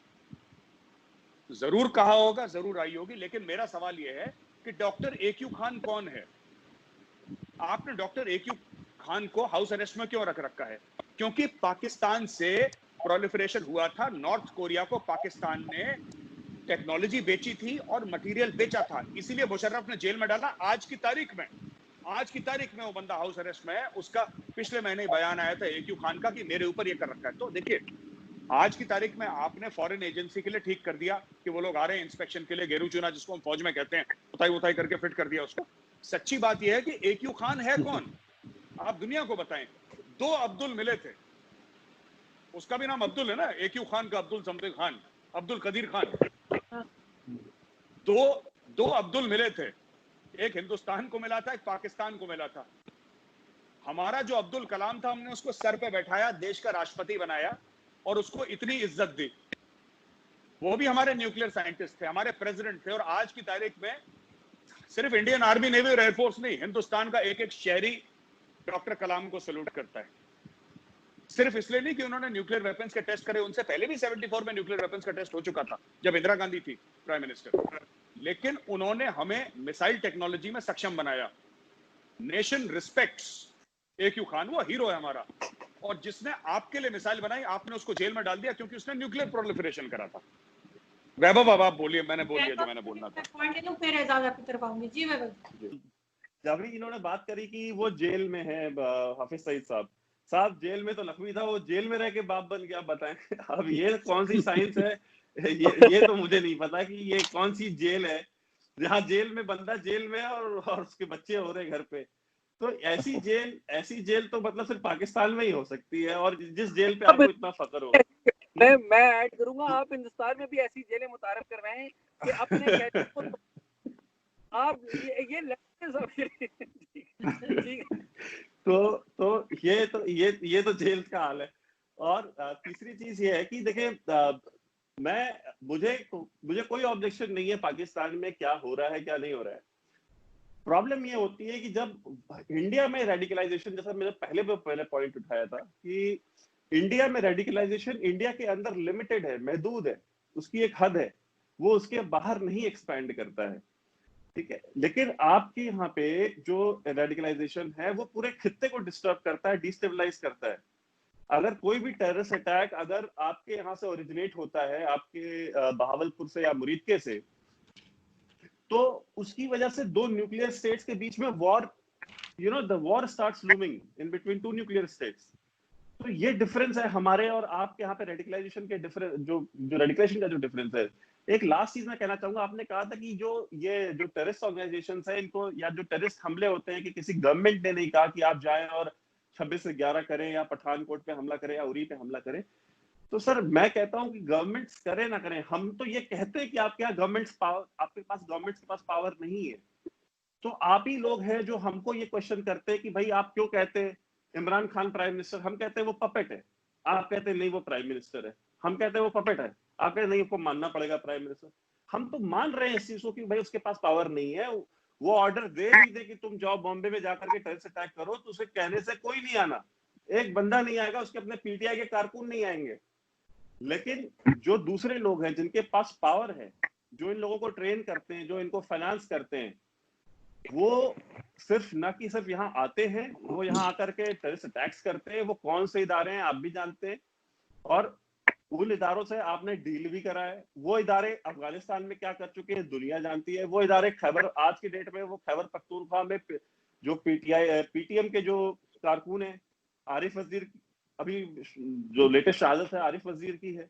जरूर कहा होगा, जरूर आई होगी, लेकिन मेरा सवाल यह है कि डॉक्टर AQ खान कौन है? आपने डॉक्टर AQ खान को हाउस अरेस्ट में क्यों रखा है? क्योंकि पाकिस्तान से प्रोलिफरेशन हुआ था। नॉर्थ कोरिया को पाकिस्तान ने टेक्नोलॉजी बेची थी और मटेरियल बेचा था, इसीलिए मुशर्रफ ने जेल में डाला। आज की तारीख में वो बंदा हाउस अरेस्ट में है। उसका पिछले महीने ही बयान आया था AQ खान का कि मेरे ऊपर ये कर रखा है। तो देखिए, आज की तारीख में आपने फॉरेन एजेंसी के लिए ठीक कर दिया कि वो लोग आ रहे हैं इंस्पेक्शन के लिए, गेरू चुना जिसको हम फौज में कहते हैं, उताई करके फिट कर दिया उसको। सच्ची बात यह है कि AQ खान है कौन, आप दुनिया को बताएं। 2 अब्दुल मिले थे, उसका भी नाम अब्दुल है ना, AQ खान का अब्दुल समथिंग खान, अब्दुल कदीर खान। दो अब्दुल मिले थे, एक हिंदुस्तान को मिला था, एक पाकिस्तान को मिला था। हमारा जो अब्दुल कलाम था, हमने उसको सर पे बैठाया, देश का राष्ट्रपति बनाया और उसको इतनी इज्जत दी। वो भी हमारे न्यूक्लियर साइंटिस्ट थे, हमारे प्रेसिडेंट थे। और आज की तारीख में सिर्फ इंडियन आर्मी, नेवी और एयरफोर्स नहीं, हिंदुस्तान का एक शहरी डॉक्टर कलाम को सैल्यूट करता है। सिर्फ इसलिए नहीं कि उन्होंने न्यूक्लियर वेपन्स के टेस्ट करे, उनसे पहले भी 74 में न्यूक्लियर वेपन्स का टेस्ट हो चुका था जब इंदिरा गांधी थी प्राइम मिनिस्टर। लेकिन उन्होंने हमें मिसाइल टेक्नोलॉजी में सक्षम बनाया। नेशन रिस्पेक्ट्स AQ खान, वो हीरो है हमारा। और जिसने आपके लिए मिसाइल बनाई, आपने उसको जेल में डाल दिया क्योंकि उसने न्यूक्लियर प्रोलिफरेशन करा था। वैभव, अब आप बोलिए, मैंने बोल दिया जो मैंने बोलना था। पॉइंट लूं, फिर एजाज आपकी तरफ आऊंगी। जी वैभव। जब भी इन्होंने बात करी कि वो जेल में है, हाफिज सईद साहब जेल में तो लखवी था, वो जेल में रह के बाप बन गया, बताएं। अब ये कौन सी साइंस है, ये तो मुझे नहीं पता कि ये कौन सी जेल है जहाँ जेल में बंदा जेल में है और उसके बच्चे हो रहे घर पे। तो ऐसी जेल तो मतलब सिर्फ पाकिस्तान में ही हो सकती है, और जिस जेल पे आपको इतना फख्र हो। मैं ऐड करूंगा, आप हिंदुस्तान में भी ऐसी जेलें मुतारफ करवाएं कि अपने कैदी को आप ये ये तो जेल का हाल है। और तीसरी चीज ये है कि देखिए, मुझे कोई ऑब्जेक्शन नहीं है पाकिस्तान में क्या हो रहा है क्या नहीं हो रहा है। प्रॉब्लम ये होती है कि जब इंडिया में रेडिकलाइजेशन, जैसा मैंने पहले पॉइंट उठाया था कि इंडिया में रेडिकलाइजेशन इंडिया के अंदर लिमिटेड है, महदूद है, उसकी एक हद है, वो उसके बाहर नहीं एक्सपैंड करता है, ठीक है। लेकिन आपके यहाँ पे जो रेडिकलाइजेशन है वो पूरे खित्ते को डिस्टर्ब करता है, डिस्टेबलाइज करता है। अगर कोई भी टेररिस्ट अटैक अगर आपके यहाँ से ओरिजिनेट होता है, आपके बहावलपुर से या मुरीदके से, तो उसकी वजह से 2 न्यूक्लियर स्टेट्स के बीच में war, the war starts looming in between 2 nuclear states. तो ये डिफरेंस है हमारे और आपके यहाँ पे रेडिकलाइजेशन के डिफरेंस, जो रेडिकलाइजेशन का जो डिफरेंस है। एक लास्ट चीज मैं कहना चाहूंगा, आपने कहा था कि जो टेररिस्ट ऑर्गेनाइजेशंस है, इनको या जो टेररिस्ट हमले होते हैं कि किसी गवर्नमेंट ने नहीं कहा कि आप जाएं और 26 से 11 करें या पठानकोट पे हमला करें या उरी पे हमला करें। तो सर मैं कहता हूं कि गवर्नमेंट्स करें ना करें, हम तो ये कहते हैं कि आपके यहाँ आपके पास गवर्नमेंट्स के पास पावर नहीं है। तो आप ही लोग हैं जो हमको ये क्वेश्चन करते हैं कि भाई आप क्यों कहते हैं इमरान खान प्राइम मिनिस्टर, हम कहते हैं वो पपेट है, आप कहते हैं नहीं वो प्राइम मिनिस्टर है, हम कहते हैं वो पपेट है, आप कहते हैं नहीं उसको मानना पड़ेगा प्राइम मिनिस्टर। हम तो मान रहे हैं इस चीज को कि भाई उसके पास पावर नहीं है। वो ऑर्डर दे भी दे कि तुम जाओ बॉम्बे में जाकर के टेररिस्ट अटैक करो, तो उसे कहने से कोई नहीं आना, एक बंदा नहीं आएगा, उसके अपने PTI के कारकुन नहीं आएंगे। लेकिन जो दूसरे लोग हैं जिनके पास पावर है, जो इन लोगों को ट्रेन करते हैं, जो इनको फाइनेंस करते हैं, वो सिर्फ ना कि सिर्फ यहाँ आते हैं, वो यहाँ आकर के टेररिस्ट अटैक्स करते हैं। वो कौन से इदारे हैं आप भी जानते हैं, और उन इदारों से आपने डील भी करा है। वो इदारे अफगानिस्तान में क्या कर चुके हैं दुनिया जानती है। वो इदारे आज की डेट में वो खैबर पख्तूनख्वा में जो PTM के जो कारकुन है, आरिफ वजीर, अभी जो लेटेस्ट शहादत है आरिफ वजीर की है,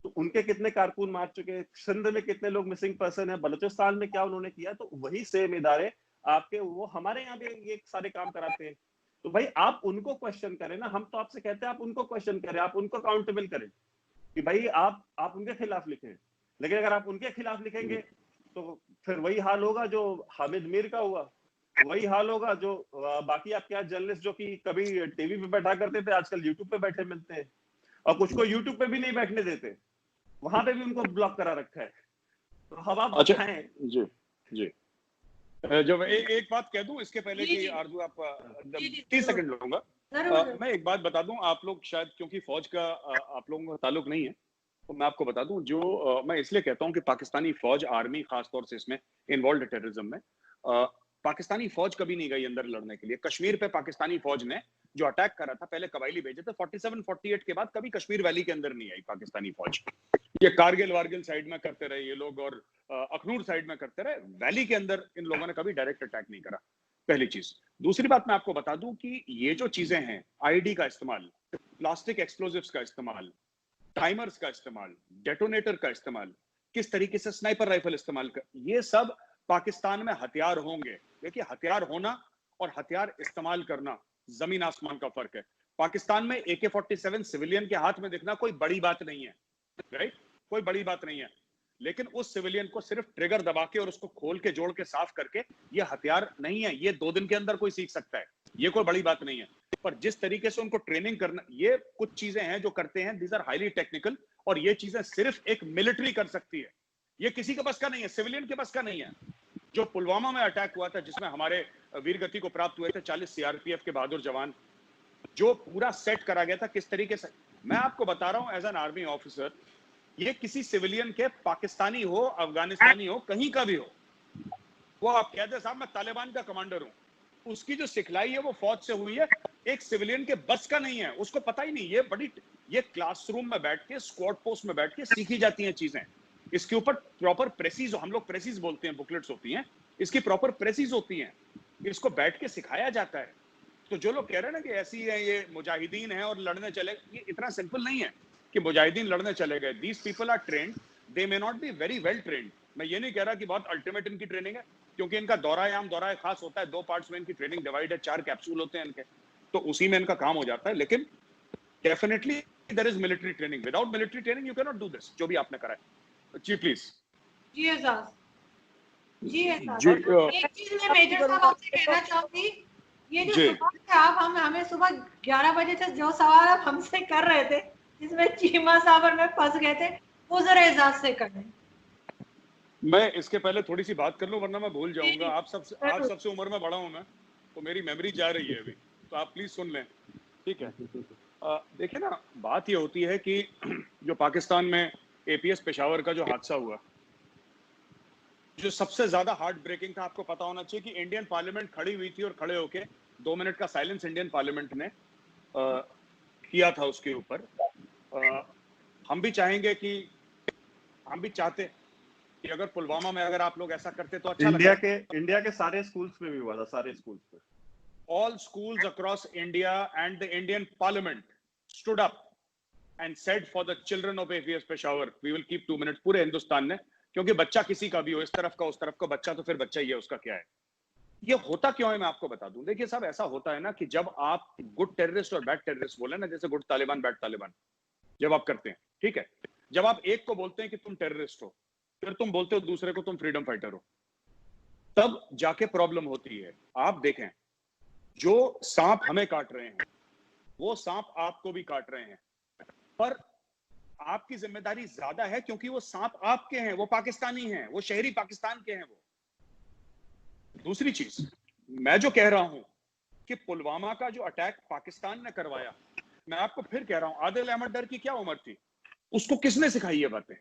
तो उनके कितने कारकुन मार चुके हैं, सिंध में कितने लोग मिसिंग पर्सन है, बलूचिस्तान में क्या उन्होंने किया। तो वही सेम इदारे आपके वो हमारे यहाँ भी ये सारे काम कराते हैं। तो भाई आप उनको क्वेश्चन करें ना, हम तो आपसे कहते हैं आप उनको क्वेश्चन करें, आप उनको अकाउंटेबल करें कि भाई आप उनके खिलाफ लिखें। लेकिन अगर आप उनके खिलाफ लिखेंगे तो फिर वही हाल होगा जो हामिद मीर का हुआ, वही हाल होगा जो बाकी आपके यहाँ जर्नलिस्ट जो कि कभी टीवी पे बैठा करते थे, आजकल यूट्यूब पे बैठे मिलते हैं, और कुछ को यूट्यूब पे भी नहीं बैठने देते, वहां पे भी उनको ब्लॉक करा रखा है। तो हम आप अच्छा जी जब एक बात कह दूं इसके पहले कि आरजू आप 30 सेकंड लूंगा। मैं एक बात बता दूं, आप लोग शायद क्योंकि फौज का आप लोगों का ताल्लुक नहीं है, तो मैं आपको बता दूं, जो मैं इसलिए कहता हूं कि पाकिस्तानी फौज, आर्मी खासतौर से इसमें इन्वॉल्व टेररिज्म में, पाकिस्तानी फौज कभी नहीं गई अंदर लड़ने के लिए। कश्मीर पे पाकिस्तानी फौज ने जो अटैक करा था, पहले कबायली भेजे थे, 47-48 के बाद कभी कश्मीर वैली के अंदर नहीं आई पाकिस्तानी फौज। ये कारगिल वारगिल साइड में करते रहे ये लोग, और अखनूर साइड में करते रहे, वैली के अंदर इन लोगों ने कभी डायरेक्ट अटैक नहीं करा, पहली चीज। दूसरी बात मैं आपको बता दूं कि ये जो चीजें हैं, आईडी का इस्तेमाल, प्लास्टिक एक्सप्लोजिव्स का इस्तेमाल, टाइमर्स का इस्तेमाल, डेटोनेटर का इस्तेमाल, किस तरीके से स्नाइपर राइफल इस्तेमाल कर, ये सब पाकिस्तान में हथियार होंगे। देखिए, हथियार होना और हथियार इस्तेमाल करना जमीन आसमान का फर्क है। पाकिस्तान में AK-47 सिविलियन के हाथ में दिखना कोई बड़ी बात नहीं है, राइट, कोई बड़ी बात नहीं है, लेकिन उस सिविलियन को सिर्फ ट्रिगर दबा के और उसको खोल के जोड़ के साफ करके ये हथियार नहीं है, ये 2 दिन के अंदर कोई सीख सकता है, ये कोई बड़ी बात नहीं है। पर जिस तरीके से उनको ट्रेनिंग करना, ये कुछ चीजें हैं जो करते हैं, दीज आर हाईली टेक्निकल, और ये चीजें सिर्फ एक मिलिट्री कर सकती है, ये किसी के बस का नहीं है, सिविलियन के बस का नहीं है। जो पुलवामा में अटैक हुआ था, जिसमें हमारे वीरगति को प्राप्त हुए थे 40 CRPF के बहादुर जवान, जो पूरा सेट करा गया था किस तरीके से, मैं आपको बता रहा हूं एज एन आर्मी ऑफिसर, ये किसी सिविलियन के, पाकिस्तानी हो, अफगानिस्तानी हो, कहीं का भी हो, वो आप कह दे साहब मैं तालिबान का कमांडर हूं, उसकी जो सिखलाई है वो फौज से हुई है, एक सिविलियन के बस का नहीं है, उसको पता ही नहीं। ये क्लासरूम में बैठ के, स्क्वाड पोस्ट में बैठ के सीखी जाती हैं चीजें। इसके ऊपर प्रॉपर प्रेसिज, हम लोग प्रेसिज बोलते हैं, बुकलेट्स होती हैं, इसकी प्रॉपर प्रेसिज होती हैं, इसको बैठ के सिखाया जाता है। तो जो लोग कह रहे हैं ना कि ऐसी है, ये मुजाहिदीन है और लड़ने चले, ये इतना सिंपल नहीं है कि मुजाहिदीन लड़ने चले गए। These people are trained, they may not be very well trained. मैं ये नहीं कह रहा कि बहुत अल्टीमेट इनकी ट्रेनिंग है, क्योंकि इनका दौरा-ए-आम, दौरा खास होता है, 2 पार्ट्स में इनकी ट्रेनिंग डिवाइड है, 4 कैप्सूल होते हैं इनके, तो उसी में इनका काम हो जाता है। लेकिन definitely there is military training, without military training you can not do this, जो भी आपने करा है। जी प्लीज। जी एजाज, जी एजाज, जी, एक चीज मैं मेजर साहब आपसे कहना चाहूंगी, ये जो सुबह से आप हमें सुबह 11 बजे से जो सवाल आप हमसे कर रहे थे, जिसमें चीमा साहब और मैं फंस गए थे, वो जरा एजाज से करें। मैं इसके पहले थोड़ी सी बात कर लूं, वरना मैं भूल जाऊंगा। आप सबसे उम्र में बड़ा हूं मैं, तो मेरी मेमोरी जा रही है अभी, तो आप प्लीज सुन लें, ठीक है। देखिए ना, बात ये होती है कि जो पाकिस्तान में APS पेशावर का जो हादसा हुआ, जो सबसे ज्यादा हार्ट ब्रेकिंग था, आपको पता होना चाहिए कि इंडियन पार्लियामेंट खड़ी हुई थी और खड़े होके 2 मिनट का साइलेंस इंडियन पार्लियामेंट ने किया था उसके ऊपर। हम भी चाहेंगे कि, हम भी चाहते कि अगर पुलवामा में अगर आप लोग ऐसा करते तो अच्छा लगता। इंडिया के सारे स्कूल्स में भी हुआ था, सारे स्कूल्स में। All schools across India and the Indian Parliament stood up and said for the children of APS Peshawar, we will keep 2 minutes। पूरे हिंदुस्तान ने, क्योंकि बच्चा किसी का भी हो, इस तरफ का उस तरफ का बच्चा, तो फिर बच्चा ही है, उसका क्या है। ये होता क्यों है मैं आपको बता दूं। देखिए साहब, ऐसा होता है ना कि जब आप गुड टेररिस्ट और बैड टेररिस्ट बोले ना, जैसे गुड तालिबान बैड तालिबान जब आप करते हैं, ठीक है, जब आप एक को बोलते हैं कि तुम टेररिस्ट हो, फिर तुम बोलते हो दूसरे को तुम फ्रीडम फाइटर हो, तब जाके प्रॉब्लम होती है। आप देखें, जो सांप हमें काट रहे हैं, वो सांप आपको भी काट रहे हैं, पर आपकी जिम्मेदारी ज्यादा है, क्योंकि वो सांप आपके हैं, वो पाकिस्तानी हैं, वो शहरी पाकिस्तान के हैं वो। दूसरी चीज मैं जो कह रहा हूं कि पुलवामा का जो अटैक पाकिस्तान ने करवाया, मैं आपको फिर कह रहा हूं, आदिल अहमद डर की क्या उम्र थी, उसको किसने सिखाई ये बातें।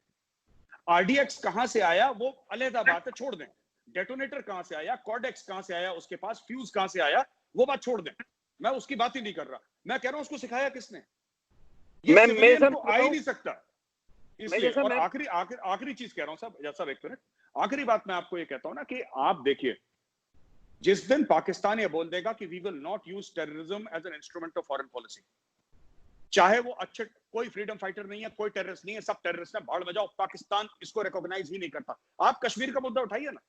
RDX कहां से आया वो अलग बात है, छोड़ दें। डेटोनेटर कहां से आया, कॉर्डेक्स कहां से आया, उसके पास फ्यूज कहां से आया, वो बात छोड़ दें, मैं उसकी बात ही नहीं कर रहा। मैं कह रहा हूं उसको सिखाया किसने, ये सिविलियन को आ ही नहीं सकता। इसलिए, और आखिरी चीज कह रहा हूं साहब, एक मिनट, आखिरी बात मैं आपको ये कहता हूं ना कि आप देखिए, जिस दिन पाकिस्तान ये बोल देगा कि we will not use terrorism as an instrument of foreign policy, चाहे वो अच्छे, कोई फ्रीडम फाइटर नहीं है, कोई टेररिस्ट नहीं है, सब टेररिस्ट है, भाड़ में जाओ, पाकिस्तान इसको रिकॉग्नाइज ही नहीं करता। आप कश्मीर का मुद्दा उठाइए ना,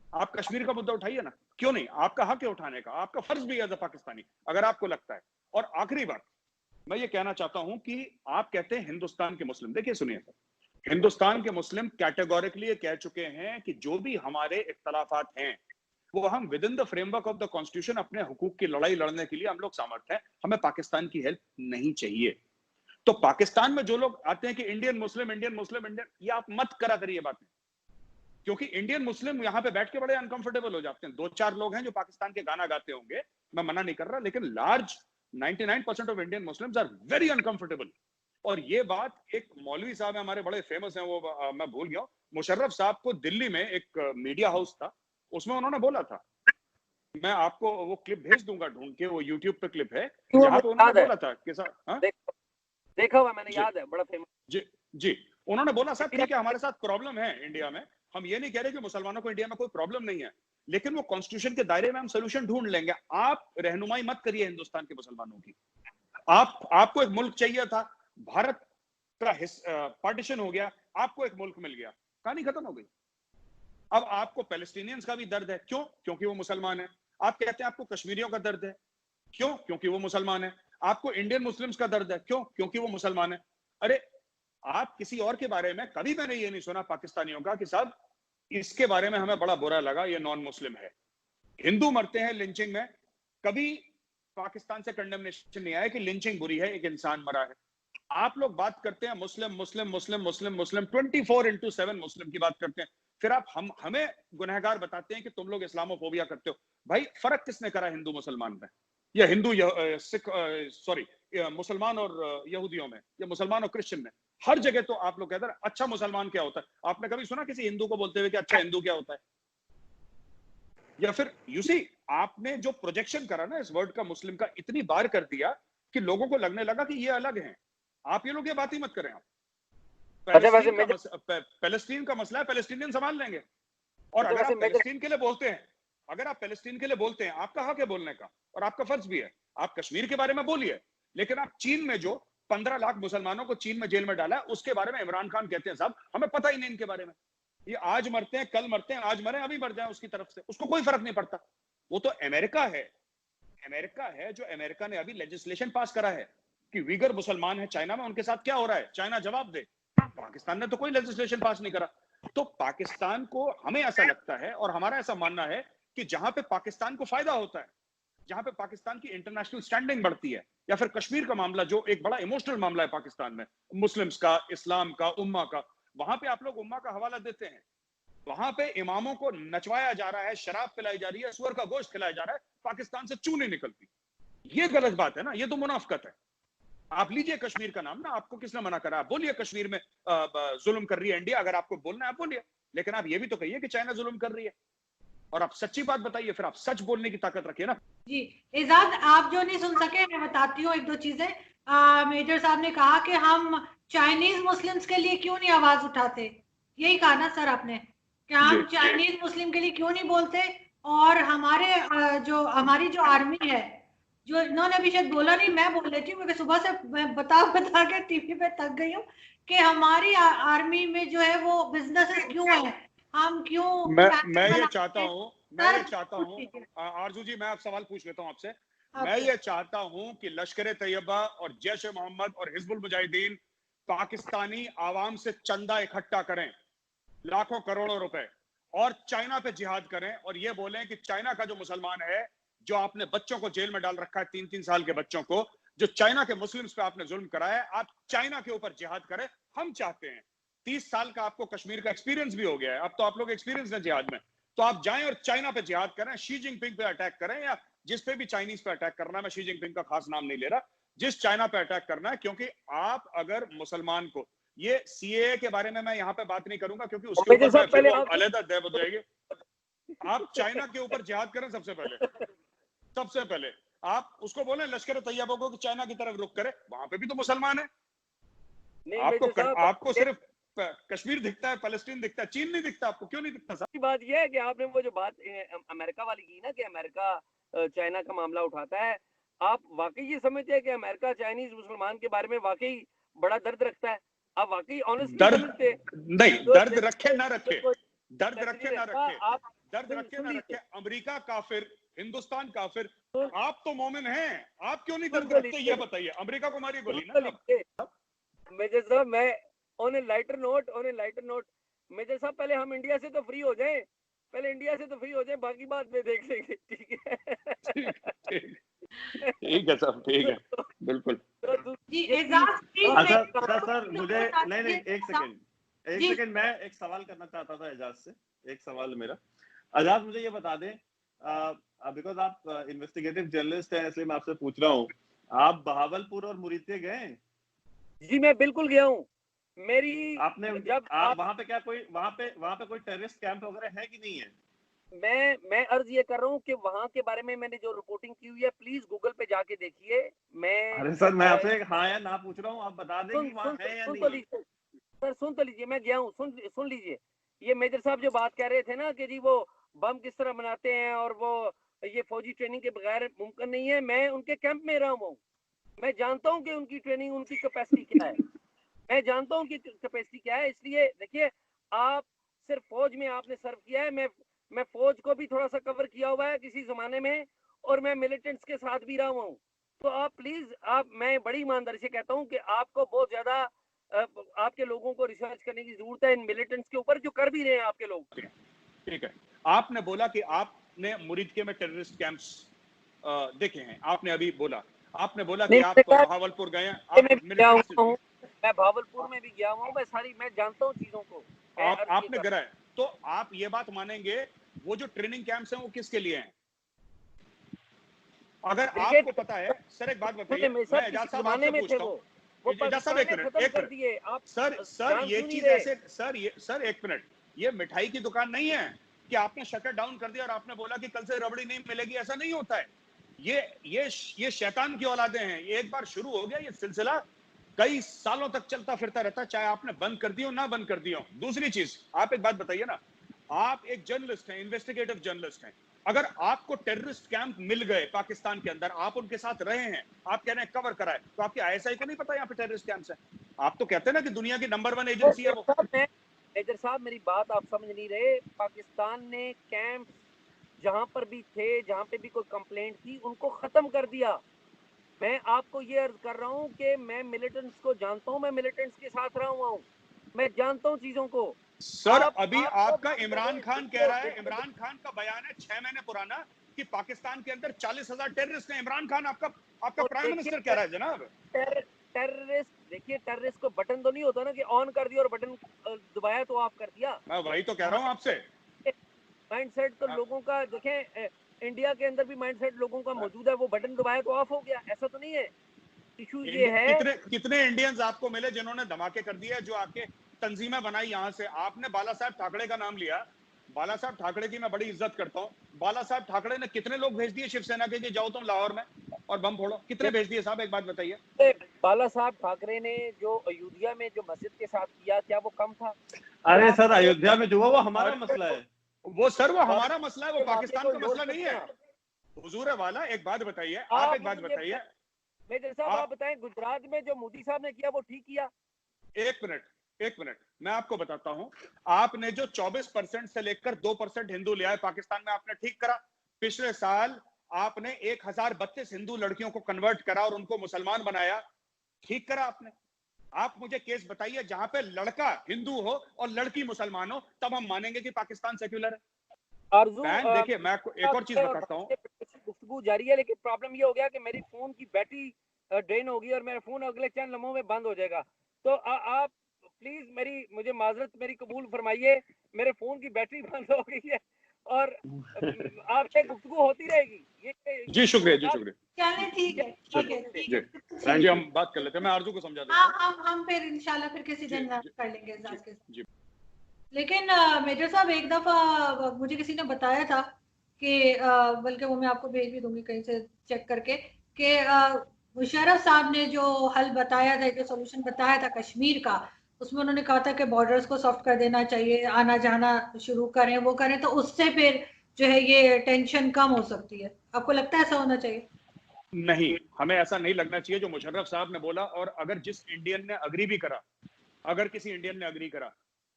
आप कश्मीर का मुद्दा उठाइए ना, क्यों नहीं, आपका हक है उठाने का, आपका फर्ज भी है एज अ पाकिस्तानी, अगर आपको लगता है। और आखिरी बात मैं ये कहना चाहता हूं कि आप कहते हैं हिंदुस्तान के मुस्लिम, देखिए सुनिए सर, हिंदुस्तान के मुस्लिम कैटेगोरिकली कह चुके हैं कि जो भी हमारे इख्तलाफात हैं, वो हम with in the framework of the constitution अपने हुकूक की लड़ाई लड़ने के लिए हम लोग सामर्थ्य हैं, हमें पाकिस्तान की हेल्प नहीं चाहिए। तो पाकिस्तान में जो लोग आते हैं कि इंडियन मुस्लिम, ये आप मत करा करिए बातें, क्योंकि इंडियन मुस्लिम यहाँ पे बैठ के बड़े अनकंफर्टेबल हो जाते हैं। 2-4 लोग हैं जो पाकिस्तान के गाना गाते होंगे, मैं मना नहीं कर रहा, लेकिन large 99% of Indian Muslims are very uncomfortable. और ये बात एक मौलवी साहब है हमारे, बड़े फेमस हैं वो, मैं भूल गया, मुशर्रफ साहब को दिल्ली में एक मीडिया हाउस था, उसमें उन्होंने बोला था मैं आपको वो क्लिप भेज दूंगा ढूंढ के, वो यूट्यूब पे क्लिप है जहाँ पे उन्होंने बोला था कि देखा हुआ मैंने, याद है, बड़ा फेमस। जी जी, उन्होंने बोला साहब ठीक है हमारे साथ प्रॉब्लम है इंडिया में, हम ये नहीं कह रहे कि मुसलमानों को इंडिया में कोई प्रॉब्लम नहीं है, लेकिन वो कॉन्स्टिट्यूशन के दायरे में हम सोल्यूशन ढूंढ लेंगे। आप रहनुमाई मत करिए हिंदुस्तान के मुसलमानों की। आपको एक मुल्क चाहिए था, भारत का पार्टीशन हो गया, आपको एक मुल्क मिल गया, कहानी खत्म हो गई। अब आपको पैलेस्टीनियंस का भी दर्द है, क्यों? क्योंकि वो मुसलमान है। आप कहते हैं आपको कश्मीरियों का दर्द है, क्यों? क्योंकि वो मुसलमान है। आपको इंडियन मुस्लिम्स का दर्द है, क्यों? क्योंकि वो मुसलमान है। अरे आप किसी और के बारे में, कभी मैंने ये नहीं सुना पाकिस्तानियों का कि साहब इसके बारे में हमें बड़ा बुरा लगा, ये नॉन मुस्लिम है। हिंदू मरते हैं लिंचिंग में, कभी पाकिस्तान से कंडेमनेशन नहीं आया कि लिंचिंग बुरी है, एक इंसान मरा है। आप लोग बात करते हैं मुस्लिम मुस्लिम मुस्लिम मुस्लिम मुस्लिम 24/7 मुस्लिम की बात करते हैं, फिर आप हमें गुनहगार बताते हैं कि तुम लोग इस्लामोफोबिया करते हो। भाई फर्क किसने करा हिंदू मुसलमान में, या हिंदू सिख सॉरी मुसलमान और यहूदियों में, या मुसलमान और क्रिश्चियन में? हर जगह तो आप लोग कहते हैं अच्छा मुसलमान क्या होता है। आपने कभी सुना किसी हिंदू को बोलते हुए कि अच्छा हिंदू क्या होता है? या फिर यूसी आपने जो प्रोजेक्शन करा ना इस वर्ड का, मुस्लिम का, इतनी बार कर दिया कि लोगों को लगने लगा कि ये अलग हैं। आप ये लोग ये बात ही मत करें। आप पैलेस्टीन का मसला है, पैलेस्टीनियन संभाल लेंगे। और अगर आप पैलेस्टीन के लिए बोलते हैं, अगर आप पैलेस्टीन के लिए बोलते हैं, आपका हक है बोलने का और आपका फर्ज भी है, आप कश्मीर के बारे में बोलिए। लेकिन आप चीन में जो 15 लाख मुसलमानों को चीन में जेल में डाला है, उसके बारे में इमरान खान कहते हैं साहब हमें पता ही नहीं इनके बारे में, ये आज मरते हैं कल मरते हैं, आज मरे अभी मर जाए उसकी तरफ से, उसको कोई फर्क नहीं पड़ता। वो तो अमेरिका है, अमेरिका है जो अमेरिका ने अभी लेजिस्लेशन पास करा है कि वीगर मुसलमान है चाइना में, उनके साथ क्या हो रहा है, चाइना जवाब दे। पाकिस्तान ने तो कोई लेजिस्लेशन पास नहीं करा। तो पाकिस्तान को, हमें ऐसा लगता है और हमारा ऐसा मानना है कि जहां पे पाकिस्तान को फायदा होता है, जहां पे पाकिस्तान की इंटरनेशनल स्टैंडिंग बढ़ती है, या फिर कश्मीर का मामला जो एक बड़ा इमोशनल मामला है पाकिस्तान में, मुस्लिम्स का, इस्लाम का, उम्मा का, वहां पे आप लोग उम्मा का हवाला देते हैं। वहां पे इमामों को नचवाया जा रहा है, शराब पिलाई जा रही है, सुअर का गोश्त खिलाया जा रहा है, पाकिस्तान से चूं नहीं निकलती। ये गलत बात है ना, ये तो मुनाफकत है। आप लीजिए कश्मीर का नाम ना, आपको किसने मना करा? आप बोलिए कश्मीर में जुल्म कर रही है इंडिया, अगर आपको बोलना है आप बोलिए, लेकिन आप ये भी तो कहिए कि चाइना जुल्म कर रही है, और आप सच्ची बात बताइए, फिर आप सच बोलने की ताकत रखिए ना। जी एजाज, आप जो नहीं सुन सके मैं बताती हूँ एक दो चीजें। मेजर साहब ने कहा कि हम चाइनीज मुस्लिम्स के लिए क्यों नहीं आवाज उठाते, यही कहा ना सर आपने, कि हम चाइनीज मुस्लिम के लिए क्यों नहीं बोलते। और हमारे जो हमारी जो आर्मी है, जो इन्होंने अभी शायद बोला नहीं, मैं बोल लेती हूँ क्योंकि सुबह से मैं बता के टीवी पे थक गई हूँ कि हमारी आर्मी में जो है वो बिजनेसेस क्यों है, हम क्यों मैं ये चाहता हूँ आरजू जी, मैं आप सवाल पूछ लेता हूँ आपसे। मैं ये चाहता हूँ कि लश्कर तैयबा और जैश ए मोहम्मद और हिजबुल मुजाहिदीन पाकिस्तानी आवाम से चंदा इकट्ठा करें, लाखों करोड़ों रुपए, और चाइना पे जिहाद करें, और ये बोलें कि चाइना का जो मुसलमान है, जो आपने बच्चों को जेल में डाल रखा है, 3-3 साल के बच्चों को, जो चाइना के मुस्लिम्स पे आपने जुल्म कराया है, आप चाइना के ऊपर जिहाद करें। हम चाहते हैं, 30 साल का आपको कश्मीर का एक्सपीरियंस भी हो गया है, अब तो आप लोग एक्सपीरियंस है जिहाद में, तो आप जाएं और चाइना पे जिहाद करें, शी जिनपिंग पे अटैक करें, या जिस पे भी चाइनीज पे अटैक करना है, मैं शी जिनपिंग का खास नाम नहीं ले रहा, जिस चाइना पे अटैक करना है। क्योंकि आप अगर मुसलमान को, ये सीएए के बारे में मैं यहाँ पे बात नहीं करूंगा क्योंकि उसके ऊपर अलहदा देब हो जाएगी। आप चाइना के ऊपर जिहाद करें सबसे पहले आप उसको बोले लश्कर तैयबा को कि चाइना की तरफ रुख करे, वहां पे भी तो मुसलमान है। आपको सिर्फ कश्मीर दिखता है, पैलेस्टीन दिखता है, चीन नहीं दिखता, आपको क्यों नहीं दिखता? साहब बात यह है कि आपने वो जो बात अमेरिका वाली की ना कि अमेरिका चाइना का मामला उठाता है, आप वाकई ये समझते हैं कि अमेरिका चाइनीज मुसलमान के बारे में वाकई बड़ा दर्द रखता है? आप वाकई ऑनेस्टली समझते? नहीं, दर्द रखे ना रखे, दर्द रखे ना रखे, दर्द रखे ना रखे, अमेरिका काफिर, हिंदुस्तान काफिर, आप तो मोमिन हैं, आप क्यों नहीं दर्द रखते ये बताइए। अमेरिका को मारी गोली ना। मेजर साहब, मैं on a lighter note major साहब, पहले हम इंडिया से तो फ्री हो जाएं, बाकी बात में देख लेंगे, ठीक है? ठीक है साहब, ठीक है, बिल्कुल। सर मुझे नहीं एक सेकंड मैं एक सवाल करना चाहता था एजाज से। एक सवाल मेरा, एजाज मुझे ये बता दें, बिकॉज आप इन्वेस्टिगेटिव जर्नलिस्ट हैं इसलिए मैं आपसे पूछ रहा हूँ, आप बहावलपुर और मुरीतिया गए? जी मैं बिल्कुल गया हूँ। मेरी आपने जब आप वहाँ पे क्या कोई वहाँ पे कोई टेररिस्ट कैंप वगैरह है कि नहीं है? मैं अर्ज ये कर रहा हूँ कि वहाँ के बारे में मैंने जो रिपोर्टिंग की हुई है, प्लीज गूगल पे जाके देखिए। अरे सर मैं आपसे हाँ या ना पूछ रहा हूँ, आप बता दें कि वहाँ है या सुन तो नहीं। लीजिए सर, सुन तो लीजिए, मैं गया हूँ, सुन लीजिए। ये मेजर साहब जो बात कर रहे थे ना कि जी वो बम किस तरह बनाते हैं और वो ये फौजी ट्रेनिंग के बगैर मुमकिन नहीं है, मैं उनके कैंप में रहा हूँ, मैं जानता हूँ कि उनकी ट्रेनिंग, उनकी कैपेसिटी क्या है, मैं जानता हूँ कि कैपेसिटी क्या है। इसलिए देखिए, आप सिर्फ फौज में आपने सर्व किया है, मैं फौज को भी थोड़ा सा कवर किया हुआ है किसी जमाने में, और मैं मिलिटेंट्स के साथ भी रहा हूँ। तो आप प्लीज, मैं बड़ी ईमानदारी से कहता हूँ कि आपको बहुत ज्यादा आपके लोगों को रिसर्च करने की जरूरत है इन मिलिटेंट्स के ऊपर, जो कर भी रहे हैं आपके लोग। ठीक है, आपने बोला कि आपने मुरीदके में टेररिस्ट कैंप्स देखे हैं, आपने अभी बोला, आपने बोला कि आप भावलपुर गए, मैं भावलपुर में भी गया हूँ, मैं जानता हूँ चीजों को। आपने गए, तो आप ये बात मानेंगे वो जो ट्रेनिंग कैंप्स हैं वो किसके लिए हैं? अगर आपको पता है, सर एक बात बताइए, मैं एजाज साहब आपसे पूछता हूँ, एजाज साहब एक मिनट, सर ये चीज ऐसे, सर एक मिनट, ये मिठाई की दुकान नहीं है कि आपने शटर डाउन कर दिया और आपने बोला कि कल से रबड़ी नहीं मिलेगी, ऐसा नहीं होता है। ये शैतान की औलादे हैं, ये एक बार शुरू हो गया ये सिलसिला कई सालों तक चलता फिरता रहता, चाहे आपने बंद कर दिया हो ना बंद कर दिया हो। दूसरी चीज, आप एक बात बताइए ना, आप एक जर्नलिस्ट हैं, इन्वेस्टिगेटिव जर्नलिस्ट हैं, अगर आपको टेररिस्ट कैंप मिल गए पाकिस्तान के अंदर, आप उनके साथ रहे हैं, आप कह रहे हैं कवर कराए, तो आपकी आईएसआई को नहीं पता यहाँ पे टेररिस्ट कैंप्स हैं? आप तो कहते हैं ना कि दुनिया की नंबर 1 एजेंसी है वो। मेजर साहब मेरी बात आप समझ नहीं रहे। पाकिस्तान ने कैंप जहां पर भी थे, जहां पे भी कोई कंप्लेंट थी, उनको खत्म कर दिया। मैं आपको ये अर्ज कर रहा हूँ कि मैं मिलिटेंट्स को जानता हूँ, मैं मिलिटेंट्स के साथ रहा हुआ हूँ, मैं जानता हूँ चीजों को। सर अभी आपका इमरान खान कह रहा है, इमरान खान का बयान है 6 महीने पुराना कि पाकिस्तान के अंदर 40,000 टेररिस्ट हैं। इमरान खान आपका प्राइम मिनिस्टर कह रहा है जनाब। टेररिस्ट, देखिए टेररिस्ट को बटन तो नहीं होता ना कि ऑन कर दिया और बटन दबाया तो ऑफ कर दिया। मैं वही तो कह रहा हूँ आपसे। माइंडसेट तो लोगों का देखें, इंडिया के अंदर भी माइंडसेट लोगों का मौजूद है, वो बटन दबाया तो ऑफ हो गया, ऐसा तो नहीं है। इशू ये है कितने इंडियंस आपको मिले जिन्होंने धमाके कर दिए, जो आके तंजीमें बनाई? यहाँ से आपने बाला साहब ठाकरे का नाम लिया, बाला साहब ठाकरे की मैं बड़ी इज्जत करता हूँ। बाला साहब ठाकरे ने कितने लोग भेज दिए शिवसेना के कि जाओ तुम लाहौर में और बम फोड़ो? कितने भेज दिए साहब, एक बात बताइए। बाला साहब ठाकरे ने जो अयोध्या में जो मस्जिद के साथ किया, क्या वो कम था? अरे सर अयोध्या में जो हुआ वो हमारा मसला है। वो सर वो हमारा मसला है, वो पाकिस्तान का मसला नहीं है। हुजूर वाला एक बात बताइए, आप एक बात बताइए मेजर साहब, आप बताएं गुजरात में जो मोदी साहब ने किया वो ठीक किया? एक मिनट मैं आपको बताता हूं। आपने जो 24% से लेकर 2% हिंदू ले आए पाकिस्तान में, आपने ठीक करा। पिछले साल आपने 1032 हिंदू लड़कियों को कन्वर्ट करा और उनको मुसलमान बनाया, ठीक करा आपने। आप मुझे केस बताइए जहां पे लड़का हिंदू हो और लड़की मुसलमान हो, तब हम मानेंगे कि पाकिस्तान सेक्युलर है। देखिए मैं आपको एक और चीज बताता हूँ, गुफ्तगू जारी है, लेकिन प्रॉब्लम ये हो गया कि मेरी फोन की बैटरी ड्रेन होगी और मेरा फोन अगले चंद लम्हों में बंद हो जाएगा। तो आप प्लीज मुझे माजरत मेरी कबूल फरमाइए, मेरे फोन की बैटरी बंद हो गई है और आपसे गुफ्तगू होती रहेगी। जी शुक्रिया, जी शुक्रिया। चलिए ठीक है जी, हम बात कर लेते हैं, मैं आरजू को समझा देता हूं। हम फिर इंशाल्लाह फिर किसी दिन कर लेंगे एजाज के साथ। लेकिन मेजर साहब एक दफा मुझे किसी ने बताया था कि बल्कि वो मैं आपको भेज भी दूंगी कहीं से चेक करके, कि मुशर्रफ साहब ने जो हल बताया था, जो सोल्यूशन बताया था कश्मीर का, उसमें उन्होंने कहा था कि बॉर्डर्स को सॉफ्ट कर देना चाहिए, आना जाना शुरू करें, वो करें, तो उससे फिर जो है ये टेंशन कम हो सकती है। आपको लगता है ऐसा होना चाहिए? नहीं, हमें ऐसा नहीं लगना चाहिए जो मुशर्रफ साहब ने बोला। और अगर जिस इंडियन ने अग्री भी करा, अगर किसी इंडियन ने अग्री करा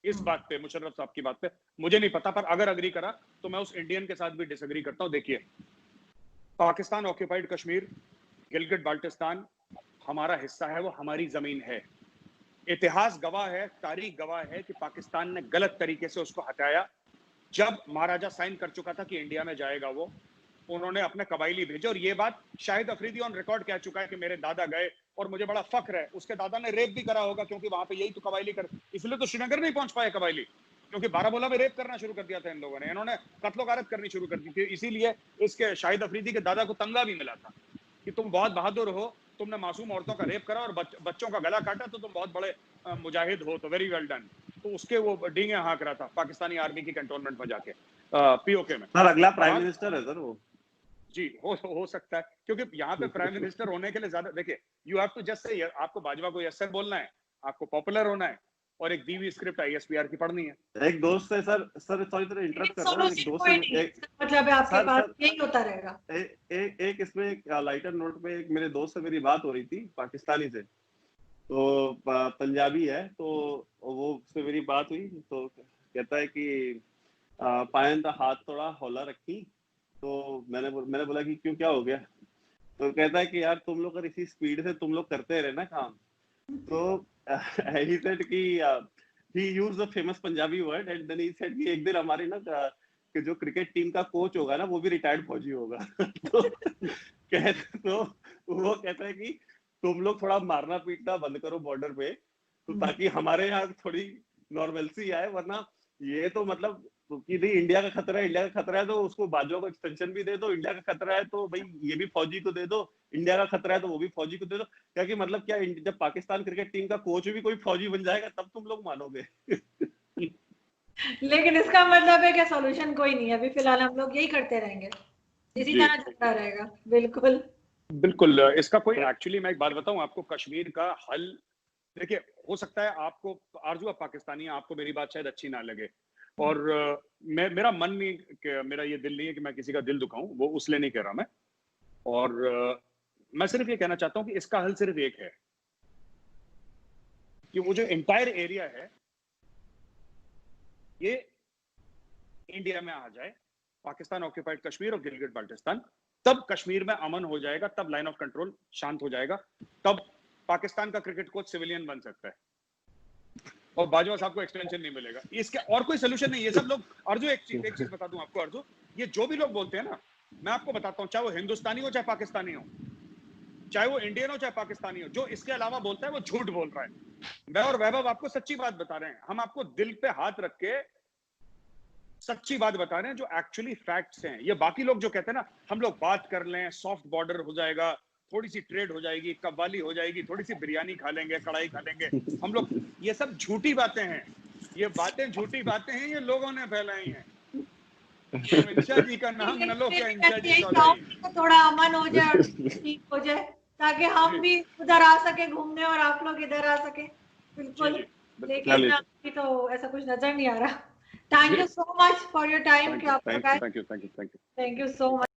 इस बात पे, मुशर्रफ साहब की बात पे, मुझे नहीं पता, पर अगर अग्री करा तो मैं उस इंडियन के साथ भी डिसएग्री करता हूं। देखिए, पाकिस्तान ऑक्यूपाइड कश्मीर, गिलगिट बाल्टिस्तान हमारा हिस्सा है, वो हमारी जमीन है। इतिहास गवाह है, तारीख गवाह है कि पाकिस्तान ने गलत तरीके से उसको हटाया। जब महाराजा साइन कर चुका था कि इंडिया में जाएगा, वो उन्होंने अपने कबायली भेजे। और ये बात शाहिद अफरीदी ऑन रिकॉर्ड कह चुका है कि मेरे दादा गए और मुझे बड़ा फख्र है। उसके दादा ने रेप भी करा होगा, क्योंकि वहां पे यही तो कबायली कर, इसलिए तो श्रीनगर नहीं पहुंच पाए कबायली, क्योंकि बारामूला में रेप करना शुरू कर दिया था इन लोगों ने, इन्होंने कत्लो गारत करनी शुरू कर दी थी। इसीलिए इसके शाहिद अफरीदी के दादा को तंगा भी मिला था कि तुम बहुत बहादुर हो, तुमने मासूम औरतों का रेप करा और बच्चों का गला काटा, तो तुम बहुत बड़े मुजाहिद हो, तो वेरी वेल डन। तो उसके वो डींगे हाँक रहा था पाकिस्तानी आर्मी की कंटोनमेंट में जाके। पीओके में। सर अगला प्राइम मिनिस्टर है सर वो। जी हो सकता है, क्योंकि यहाँ पे प्राइम मिनिस्टर होने के लिए ज्यादा, देखिए you have to just say, आपको बाजवा को यस सर बोलना है, आपको पॉपुलर होना है, और एक दी हुई स्क्रिप्ट ISPR की पढ़नी है। एक दोस्त से सर सॉरी तो इंटरप्ट कर रहा हूँ, एक दोस्त से मतलब आपके पास यही होता रहेगा। एक इसमें लाइटर नोट पे एक मेरे दोस्त से मेरी बात हो रही थी, पाकिस्तानी से, तो पंजाबी है, तो वो उससे मेरी बात हुई, तो कहता है कि पायन का हाथ थोड़ा हौला रखी, तो मैंने बोला कि क्यों, क्या हो गया? तो कहता है कि यार तुम लोग अगर इसी स्पीड से तुम लोग करते रहे ना काम, तो he said कि he used the famous Punjabi word and then he said कि एक दिन हमारी ना कि जो क्रिकेट टीम का कोच होगा ना वो भी रिटायर्ड फौजी होगा। तो वो कहता है कि तुम लोग थोड़ा मारना पीटना बंद करो बॉर्डर पे, तो ताकि हमारे यहाँ थोड़ी नॉर्मलसी आए, वरना ये तो मतलब कि नहीं, इंडिया का खतरा है तो उसको बाजवा को एक्सटेंशन भी दे दो, इंडिया का खतरा है तो भाई ये भी फौजी को दे दो, इंडिया का खतरा है तो वो भी फौजी को दे दो। क्या कि मतलब क्या, जब पाकिस्तान क्रिकेट टीम का कोच भी कोई फौजी बन जाएगा तब तुम लोग मानोगे। लेकिन इसका मतलब है कि सॉल्यूशन कोई नहीं है, अभी फिलहाल हम लोग यही करते रहेंगे, इसी तरह चलता रहेगा। बिल्कुल बिल्कुल। इसका कोई, एक्चुअली मैं एक बात बताऊं आपको, कश्मीर का हल, देखिए हो सकता है आपको, आरजू आप पाकिस्तानी, आपको मेरी बात शायद अच्छी ना लगे, और मेरा मन नहीं, मेरा ये दिल नहीं है कि मैं किसी का दिल दुखाऊं, वो उसलिए नहीं कह रहा मैं, और मैं सिर्फ ये कहना चाहता हूं कि इसका हल सिर्फ एक है, कि वो जो एंटायर एरिया है ये इंडिया में आ जाए, पाकिस्तान ऑक्यूपाइड कश्मीर और गिलगिट बाल्टिस्तान, तब कश्मीर में अमन हो जाएगा, तब लाइन ऑफ कंट्रोल शांत हो जाएगा, तब पाकिस्तान का क्रिकेट कोच सिविलियन बन सकता है और बाजवा साहब को एक्सटेंशन नहीं मिलेगा। इसके और कोई सोल्यूशन नहीं। ये सब लोग, अर्जु एक चीज बता दूं आपको, अर्जु, ये जो भी लोग बोलते हैं ना, मैं आपको बताता हूं, चाहे वो हिंदुस्तानी हो चाहे पाकिस्तानी हो, चाहे वो इंडियन हो चाहे पाकिस्तानी हो, जो इसके अलावा बोलता है वो झूठ बोल रहा है। मैं और वैभव आपको सच्ची बात बता रहे हैं, हम आपको दिल पे हाथ रख के सच्ची बात बता रहे हैं जो एक्चुअली फैक्ट्स हैं। ये बाकी लोग जो कहते हैं ना, हम लोग बात कर लें, सॉफ्ट बॉर्डर हो जाएगा, थोड़ी सी ट्रेड हो जाएगी, कव्वाली हो जाएगी, थोड़ी सी बिरयानी खा लेंगे, कढ़ाई खा लेंगे हम लोग, ये सब झूठी बातें हैं, ये बातें झूठी बातें हैं, ये लोगों ने फैलाई हैं। इंशा जी का नाम न लो, क्या इंशा जी थोड़ा अमन हो जाए और ठीक हो जाए, ताकि हम भी उधर आ सके घूमने और आप लोग इधर आ सके। बिल्कुल, लेकिन अभी तो ऐसा कुछ नजर नहीं आ रहा। Thank you so much for your time. Thank you so much.